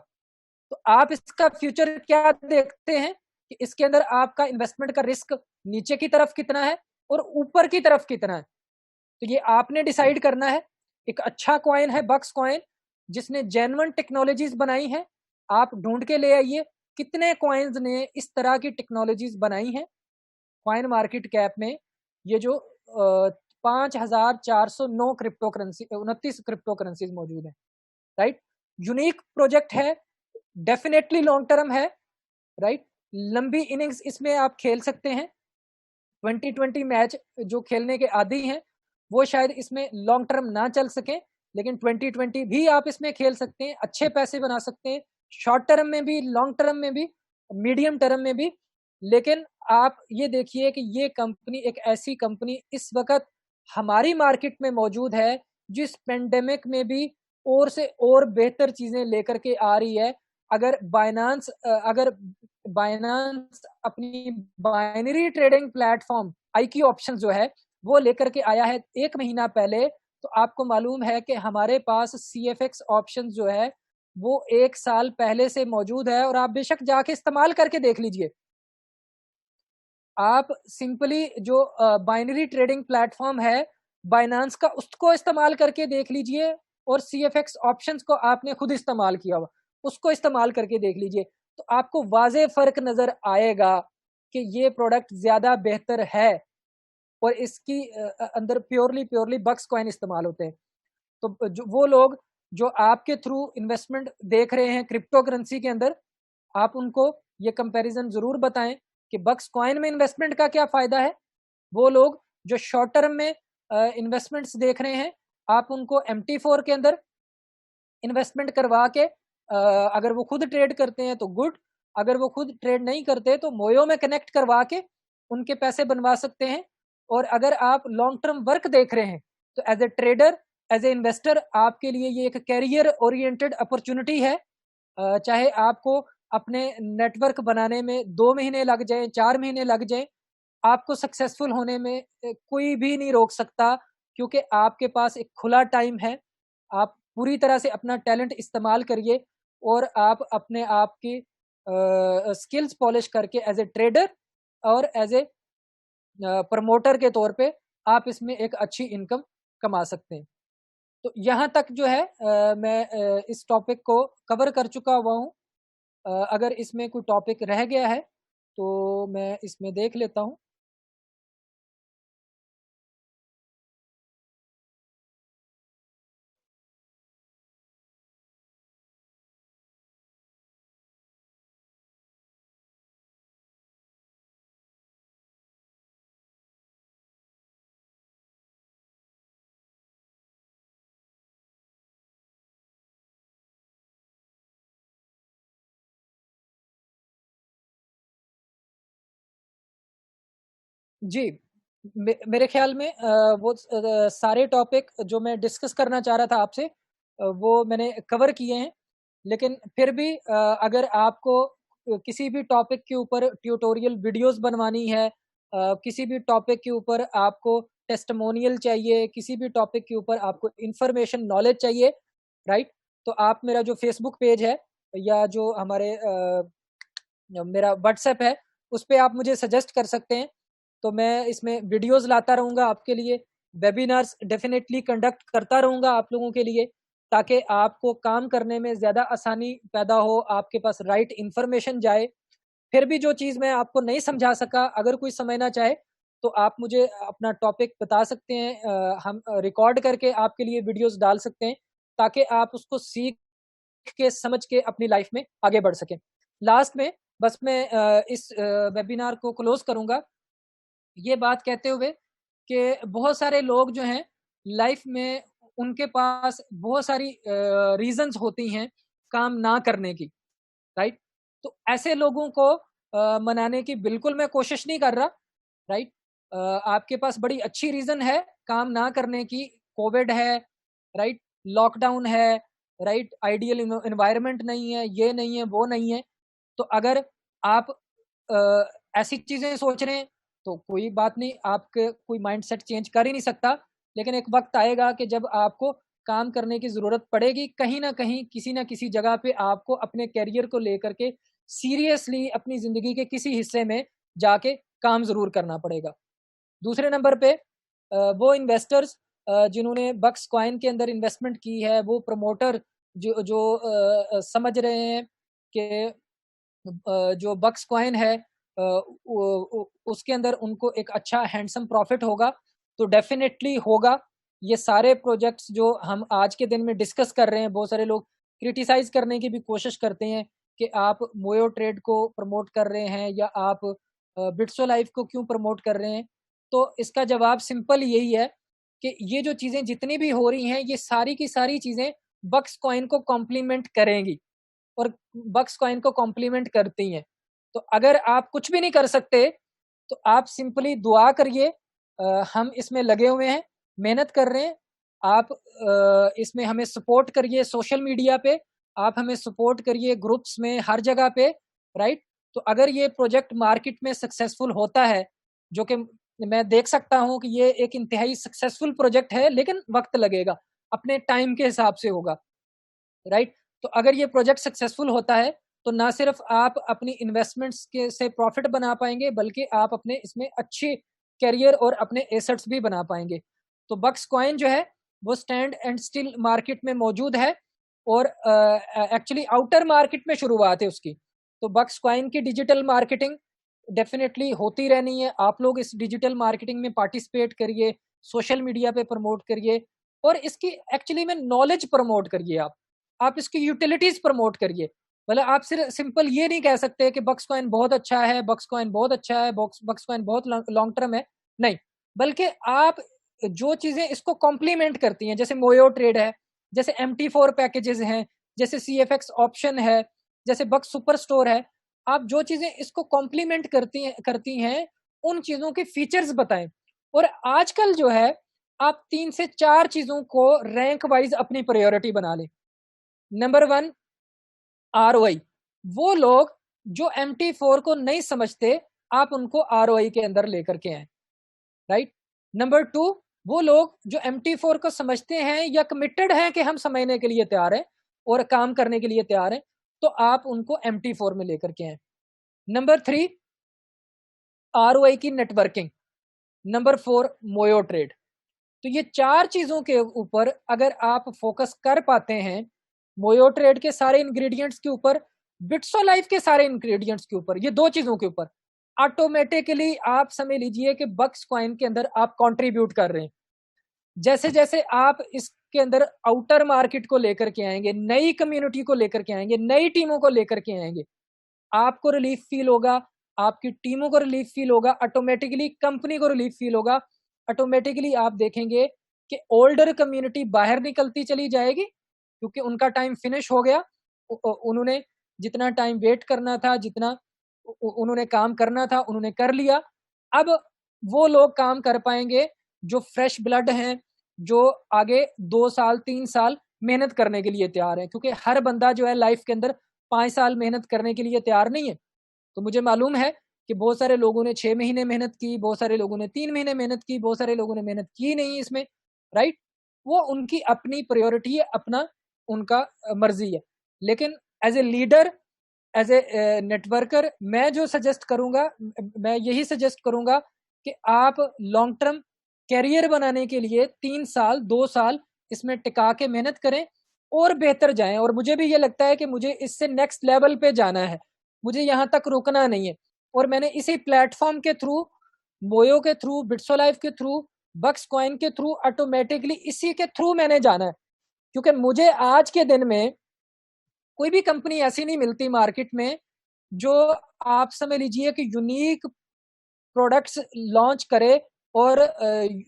तो आप इसका फ्यूचर क्या देखते हैं कि इसके अंदर आपका इन्वेस्टमेंट का रिस्क नीचे की तरफ कितना है और ऊपर की तरफ कितना है? तो ये आपने डिसाइड करना है। एक अच्छा कॉइन है बक्स कॉइन, जिसने जेन्युइन टेक्नोलॉजीज बनाई है, आप ढूंढ के ले आइए कितने कॉइन्स ने इस तरह की टेक्नोलॉजीज बनाई हैं। कॉइन मार्केट कैप में ये जो 5,409 क्रिप्टो करेंसी, 29 क्रिप्टो करेंसीज मौजूद है, राइट। यूनिक प्रोजेक्ट है, डेफिनेटली लॉन्ग टर्म है, राइट। लंबी इनिंग्स इसमें आप खेल सकते हैं। 2020 मैच जो खेलने के आदी हैं वो शायद इसमें लॉन्ग टर्म ना चल सके, लेकिन 2020 भी आप इसमें खेल सकते हैं, अच्छे पैसे बना सकते हैं, शॉर्ट टर्म में भी, लॉन्ग टर्म में भी, मीडियम टर्म में भी। लेकिन आप ये देखिए कि ये कंपनी एक ऐसी कंपनी इस वक्त हमारी मार्केट में मौजूद है, जिस पेंडेमिक में भी और से और बेहतर चीजें लेकर के आ रही है। अगर बाइनांस अपनी binary trading platform IQ option जो है वो लेकर के आया है 1 महीना पहले, तो आपको मालूम है कि हमारे पास CFX ऑप्शन जो है वो 1 साल पहले से मौजूद है, और आप बेशक जाके इस्तेमाल करके देख लीजिए। आप सिंपली जो बाइनरी ट्रेडिंग प्लेटफॉर्म है बाइनांस का, उसको इस्तेमाल करके देख लीजिए, और CFX ऑप्शंस को आपने खुद इस्तेमाल किया हुआ, उसको इस्तेमाल करके देख लीजिए, तो आपको वाज़ेह फर्क नजर आएगा कि ये प्रोडक्ट ज्यादा बेहतर है, और इसकी अंदर प्योरली प्योरली बक्स कॉइन इस्तेमाल होते हैं। तो जो वो लोग जो आपके थ्रू इन्वेस्टमेंट देख रहे हैं क्रिप्टो करेंसी के अंदर, आप उनको ये कंपैरिजन जरूर बताएं कि बक्स कॉइन में इन्वेस्टमेंट का क्या फायदा है। वो लोग जो शॉर्ट टर्म में इन्वेस्टमेंट्स देख रहे हैं, आप उनको MT4 के अंदर इन्वेस्टमेंट करवा के अगर वो खुद ट्रेड करते हैं तो गुड, अगर वो खुद ट्रेड नहीं करते तो मोयो में कनेक्ट करवा के उनके पैसे बनवा सकते हैं। और अगर आप लॉन्ग टर्म वर्क देख रहे हैं, तो as a trader, as a investor, आपके लिए ये एक कैरियर ओरिएंटेड अपॉर्चुनिटी है। चाहे आपको अपने नेटवर्क बनाने में 2 महीने लग जाए, 4 महीने लग जाए, आपको सक्सेसफुल होने में कोई भी नहीं रोक सकता, क्योंकि आपके पास एक खुला टाइम है। आप पूरी तरह से अपना टैलेंट इस्तेमाल करिए, और आप अपने आप की स्किल्स पॉलिश करके एज ए ट्रेडर और एज ए प्रमोटर के तौर पे आप इसमें एक अच्छी इनकम कमा सकते हैं। तो यहाँ तक जो है मैं इस टॉपिक को कवर कर चुका हुआ हूँ। अगर इसमें कोई टॉपिक रह गया है तो मैं इसमें देख लेता हूँ। जी, मेरे ख्याल में वो सारे टॉपिक जो मैं डिस्कस करना चाह रहा था आपसे वो मैंने कवर किए हैं। लेकिन फिर भी अगर आपको किसी भी टॉपिक के ऊपर ट्यूटोरियल वीडियोज़ बनवानी है, किसी भी टॉपिक के ऊपर आपको टेस्टिमोनियल चाहिए, किसी भी टॉपिक के ऊपर आपको इन्फॉर्मेशन नॉलेज चाहिए, राइट? तो आप मेरा जो फ़ेसबुक पेज है या जो हमारे मेरा व्हाट्सएप है, उस पे आप मुझे सजेस्ट कर सकते हैं। तो मैं इसमें वीडियोज़ लाता रहूँगा आपके लिए, वेबिनार्स डेफ़िनेटली कंडक्ट करता रहूँगा आप लोगों के लिए, ताकि आपको काम करने में ज़्यादा आसानी पैदा हो, आपके पास राइट इन्फॉर्मेशन जाए। फिर भी जो चीज़ मैं आपको नहीं समझा सका, अगर कोई समझना चाहे, तो आप मुझे अपना टॉपिक बता सकते हैं। हम रिकॉर्ड करके आपके लिए वीडियोज़ डाल सकते हैं, ताकि आप उसको सीख के, समझ के अपनी लाइफ़ में आगे बढ़ सकें। लास्ट में बस मैं इस वेबिनार को क्लोज़ करूँगा ये बात कहते हुए कि बहुत सारे लोग जो हैं लाइफ में उनके पास बहुत सारी रीजंस होती हैं काम ना करने की, राइट? तो ऐसे लोगों को मनाने की बिल्कुल मैं कोशिश नहीं कर रहा, राइट? आपके पास बड़ी अच्छी रीजन है काम ना करने की, कोविड है, राइट? लॉकडाउन है, राइट? आइडियल एनवायरनमेंट नहीं है, ये नहीं है, वो नहीं है। तो अगर आप ऐसी चीज़ें सोच रहे हैं, तो कोई बात नहीं, आपके कोई माइंडसेट चेंज कर ही नहीं सकता। लेकिन एक वक़्त आएगा कि जब आपको काम करने की ज़रूरत पड़ेगी, कहीं न कहीं, किसी न किसी जगह पे आपको अपने करियर को लेकर के सीरियसली अपनी ज़िंदगी के किसी हिस्से में जाके काम ज़रूर करना पड़ेगा। दूसरे नंबर पे वो इन्वेस्टर्स जिन्होंने बक्स कॉइन के अंदर इन्वेस्टमेंट की है, वो प्रमोटर जो जो समझ रहे हैं कि जो बक्स कॉइन है उसके अंदर उनको एक अच्छा हैंडसम प्रॉफिट होगा, तो डेफिनेटली होगा। ये सारे प्रोजेक्ट्स जो हम आज के दिन में डिस्कस कर रहे हैं, बहुत सारे लोग क्रिटिसाइज करने की भी कोशिश करते हैं कि आप मोयो ट्रेड को प्रमोट कर रहे हैं या आप बिट्सो लाइफ को क्यों प्रमोट कर रहे हैं। तो इसका जवाब सिंपल यही है कि ये जो चीज़ें जितनी भी हो रही हैं, ये सारी की सारी चीज़ें बक्स कॉइन को कॉम्प्लीमेंट करेंगी और बक्स कॉइन को कॉम्प्लीमेंट करती हैं। तो अगर आप कुछ भी नहीं कर सकते, तो आप सिंपली दुआ करिए। हम इसमें लगे हुए हैं, मेहनत कर रहे हैं। आप इसमें हमें सपोर्ट करिए सोशल मीडिया पे, आप हमें सपोर्ट करिए ग्रुप्स में, हर जगह पे, राइट? तो अगर ये प्रोजेक्ट मार्केट में सक्सेसफुल होता है, जो कि मैं देख सकता हूँ कि ये एक इंतहाई सक्सेसफुल प्रोजेक्ट है, लेकिन वक़्त लगेगा, अपने टाइम के हिसाब से होगा। राइट? तो अगर ये प्रोजेक्ट सक्सेसफुल होता है, तो ना सिर्फ आप अपनी इन्वेस्टमेंट्स के से प्रॉफिट बना पाएँगे, बल्कि आप अपने इसमें अच्छे करियर और अपने एसेट्स भी बना पाएँगे। तो बक्स कॉइन जो है, वो स्टैंड एंड स्टिल मार्केट में मौजूद है और एक्चुअली आउटर मार्केट में शुरुआत है उसकी। तो बक्स कॉइन की डिजिटल मार्केटिंग डेफ़िनेटली होती रहनी है। आप लोग इस डिजिटल मार्केटिंग में पार्टिसिपेट करिए, सोशल मीडिया पे प्रमोट करिए और इसकी एक्चुअली में नॉलेज प्रमोट करिए आप। आप इसकी यूटिलिटीज़ प्रमोट करिए। मतलब आप सिर्फ सिंपल ये नहीं कह सकते कि बक्स कॉइन बहुत अच्छा है, बक्स कॉइन बहुत अच्छा है, बॉक्स बक्स कॉइन बहुत लॉन्ग टर्म है, नहीं। बल्कि आप जो चीज़ें इसको कॉम्प्लीमेंट करती हैं, जैसे मोयो ट्रेड है, जैसे एमटी4 पैकेजेज़ हैं, जैसे सीएफएक्स ऑप्शन है, जैसे बक्स सुपर स्टोर है, आप जो चीज़ें इसको कॉम्प्लीमेंट करती हैं, उन चीज़ों के फीचर्स बताएँ। और आजकल जो है, आप 3 से 4 चीज़ों को रैंक वाइज़ अपनी प्रायोरिटी बना लें। Number 1 ROI. वो लोग जो एमटी4 को नहीं समझते, आप उनको आरओआई के अंदर लेकर के आएँ, राइट? नंबर 2 वो लोग जो एमटी4 को समझते हैं या कमिटेड हैं कि हम समझने के लिए तैयार हैं और काम करने के लिए तैयार हैं, तो आप उनको एमटी4 में लेकर के आएँ। नंबर 3 आरओआई की नेटवर्किंग। Number 4 मोयो trade. तो ये 4 चीज़ों के ऊपर अगर आप फ़ोकस कर पाते हैं, मोयो ट्रेड के सारे इंग्रीडिएंट्स के ऊपर, बिट्सो लाइफ के सारे इंग्रीडिएंट्स के ऊपर, ये 2 चीज़ों के ऊपर, ऑटोमैटिकली आप समझ लीजिए कि बक्स कॉइन के अंदर आप कंट्रीब्यूट कर रहे हैं। जैसे-जैसे आप इसके अंदर आउटर मार्केट को लेकर के आएँगे, नई कम्युनिटी को लेकर के आएँगे, नई टीमों को लेकर के आएँगे, आपको रिलीफ फ़ील होगा, आपकी टीमों को रिलीफ फ़ील होगा, ऑटोमैटिकली कंपनी को रिलीफ फ़ील होगा। ऑटोमैटिकली आप देखेंगे कि ओल्डर कम्युनिटी बाहर निकलती चली जाएगी क्योंकि उनका टाइम फिनिश हो गया। उन्होंने जितना टाइम वेट करना था, जितना उन्होंने काम करना था, उन्होंने कर लिया। अब वो लोग काम कर पाएंगे जो फ्रेश ब्लड हैं, जो आगे 2 साल 3 साल मेहनत करने के लिए तैयार है, क्योंकि हर बंदा जो है लाइफ के अंदर 5 साल मेहनत करने के लिए तैयार नहीं है। तो मुझे मालूम है कि बहुत सारे लोगों ने 6 महीने मेहनत की, बहुत सारे लोगों ने 3 महीने मेहनत की, बहुत सारे लोगों ने मेहनत की नहीं इसमें, राइट? वो उनकी अपनी प्रायोरिटी है, अपना उनका मर्जी है। लेकिन as a leader, as a networker, मैं जो सजेस्ट करूंगा, मैं यही सजेस्ट करूंगा कि आप लॉन्ग टर्म कैरियर बनाने के लिए 3 साल 2 साल इसमें टिका के मेहनत करें और बेहतर जाएं। और मुझे भी ये लगता है कि मुझे इससे नेक्स्ट लेवल पे जाना है, मुझे यहाँ तक रुकना नहीं है। और मैंने इसी प्लेटफॉर्म के थ्रू, मोयो के थ्रू, बिट्सो लाइफ के थ्रू, बक्स कॉइन के थ्रू, ऑटोमेटिकली इसी के थ्रू मैंने जाना है। क्योंकि मुझे आज के दिन में कोई भी कंपनी ऐसी नहीं मिलती मार्केट में जो आप समझ लीजिए कि यूनिक प्रोडक्ट्स लॉन्च करे और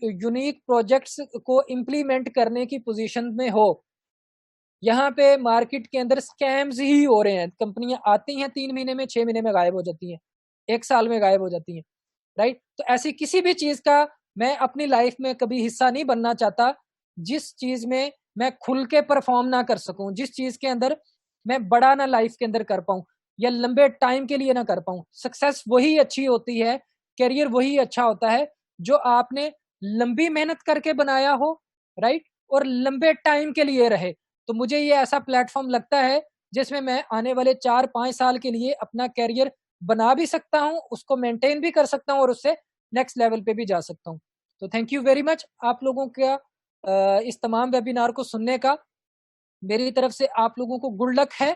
यूनिक प्रोजेक्ट्स को इम्प्लीमेंट करने की पोजीशन में हो। यहाँ पे मार्केट के अंदर स्कैम्स ही हो रहे हैं। कंपनियां आती हैं 3 महीने में, 6 महीने में गायब हो जाती हैं, 1 साल में गायब हो जाती हैं, राइट? तो ऐसी किसी भी चीज का मैं अपनी लाइफ में कभी हिस्सा नहीं बनना चाहता जिस चीज में मैं खुल के परफॉर्म ना कर सकूं, जिस चीज के अंदर मैं बड़ा ना लाइफ के अंदर कर पाऊं या लंबे टाइम के लिए ना कर पाऊं। सक्सेस वही अच्छी होती है, करियर वही अच्छा होता है जो आपने लंबी मेहनत करके बनाया हो, राइट? और लंबे टाइम के लिए रहे। तो मुझे ये ऐसा प्लेटफॉर्म लगता है जिसमें मैं आने वाले 4-5 साल के लिए अपना करियर बना भी सकता हूं, उसको मेंटेन भी कर सकता हूं और उससे नेक्स्ट लेवल पे भी जा सकता हूं। तो थैंक यू वेरी मच आप लोगों का इस तमाम वेबिनार को सुनने का। मेरी तरफ से आप लोगों को गुड लक है।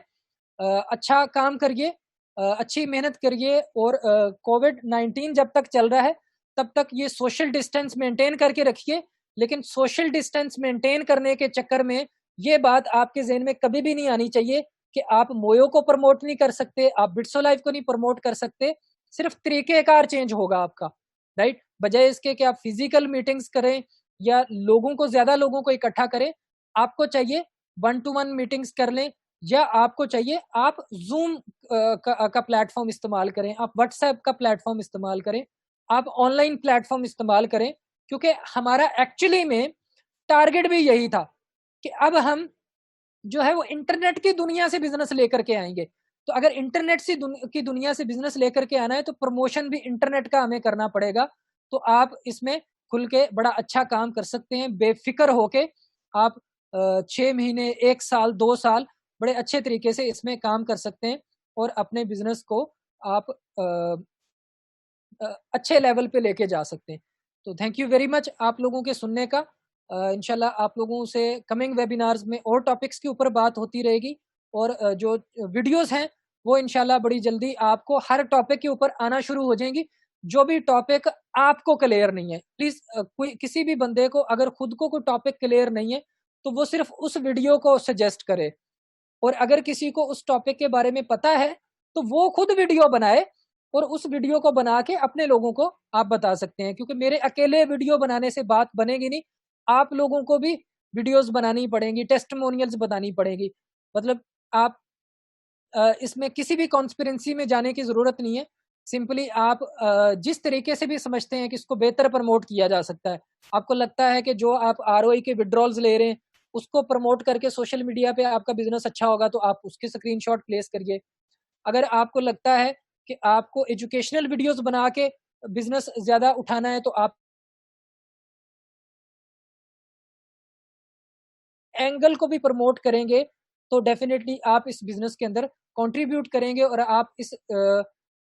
अच्छा काम करिए, अच्छी मेहनत करिए और कोविड-19 जब तक चल रहा है तब तक ये सोशल डिस्टेंस मेंटेन करके रखिए। लेकिन सोशल डिस्टेंस मेंटेन करने के चक्कर में ये बात आपके ज़हन में कभी भी नहीं आनी चाहिए कि आप मोयो को प्रमोट नहीं कर सकते, आप बिट्सो लाइफ को नहीं प्रमोट कर सकते। सिर्फ तरीकेकार चेंज होगा आपका, राइट? बजाय इसके कि आप फिजिकल मीटिंग्स करें या लोगों को, ज्यादा लोगों को इकट्ठा करें, आपको चाहिए 1 टू 1 मीटिंग्स कर लें, या आपको चाहिए आप जूम का प्लेटफॉर्म इस्तेमाल करें, आप व्हाट्सएप का प्लेटफॉर्म इस्तेमाल करें, आप ऑनलाइन प्लेटफॉर्म इस्तेमाल करें। क्योंकि हमारा एक्चुअली में टारगेट भी यही था कि अब हम जो है वो इंटरनेट की दुनिया से बिजनेस लेकर के आएंगे। तो अगर इंटरनेट की दुनिया से बिजनेस लेकर के आना है तो प्रमोशन भी इंटरनेट का हमें करना पड़ेगा। तो आप इसमें खुल के बड़ा अच्छा काम कर सकते हैं, बेफिक्र होके आप 6 महीने, 1 साल, 2 साल बड़े अच्छे तरीके से इसमें काम कर सकते हैं और अपने बिजनेस को आप अच्छे लेवल पे लेके जा सकते हैं। तो थैंक यू वेरी मच आप लोगों के सुनने का। इंशाल्लाह आप लोगों से कमिंग वेबिनार्स में और टॉपिक्स के ऊपर बात होती रहेगी और जो वीडियोस हैं वो इंशाल्लाह बड़ी जल्दी आपको हर टॉपिक के ऊपर आना शुरू हो जाएंगी। जो भी टॉपिक आपको क्लियर नहीं है, प्लीज कोई किसी भी बंदे को अगर खुद को कोई टॉपिक क्लियर नहीं है तो वो सिर्फ उस वीडियो को सजेस्ट करे, और अगर किसी को उस टॉपिक के बारे में पता है तो वो खुद वीडियो बनाए और उस वीडियो को बना के अपने लोगों को आप बता सकते हैं। क्योंकि मेरे अकेले वीडियो बनाने से बात बनेगी नहीं, आप लोगों को भी वीडियोस बनानी पड़ेंगी, टेस्टिमोनियल्स बतानी पड़ेगी। मतलब आप इसमें किसी भी कॉन्स्पिरेंसी में जाने की जरूरत नहीं है। सिंपली आप जिस तरीके से भी समझते हैं कि इसको बेहतर प्रमोट किया जा सकता है, आपको लगता है कि जो आप आरओआई के विड्रॉल्स ले रहे हैं उसको प्रमोट करके सोशल मीडिया पे आपका बिजनेस अच्छा होगा तो आप उसके स्क्रीनशॉट प्लेस करिए। अगर आपको लगता है कि आपको एजुकेशनल वीडियोस बना के बिजनेस ज्यादा उठाना है तो आप एंगल को भी प्रमोट करेंगे तो डेफिनेटली आप इस बिजनेस के अंदर कंट्रीब्यूट करेंगे और आप इस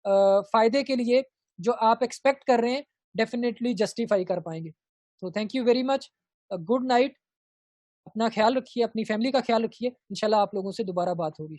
फायदे के लिए जो आप एक्सपेक्ट कर रहे हैं डेफिनेटली जस्टिफाई कर पाएंगे। तो thank you very much, good night, अपना ख्याल रखिए, अपनी फैमिली का ख्याल रखिए। इंशाल्लाह आप लोगों से दोबारा बात होगी।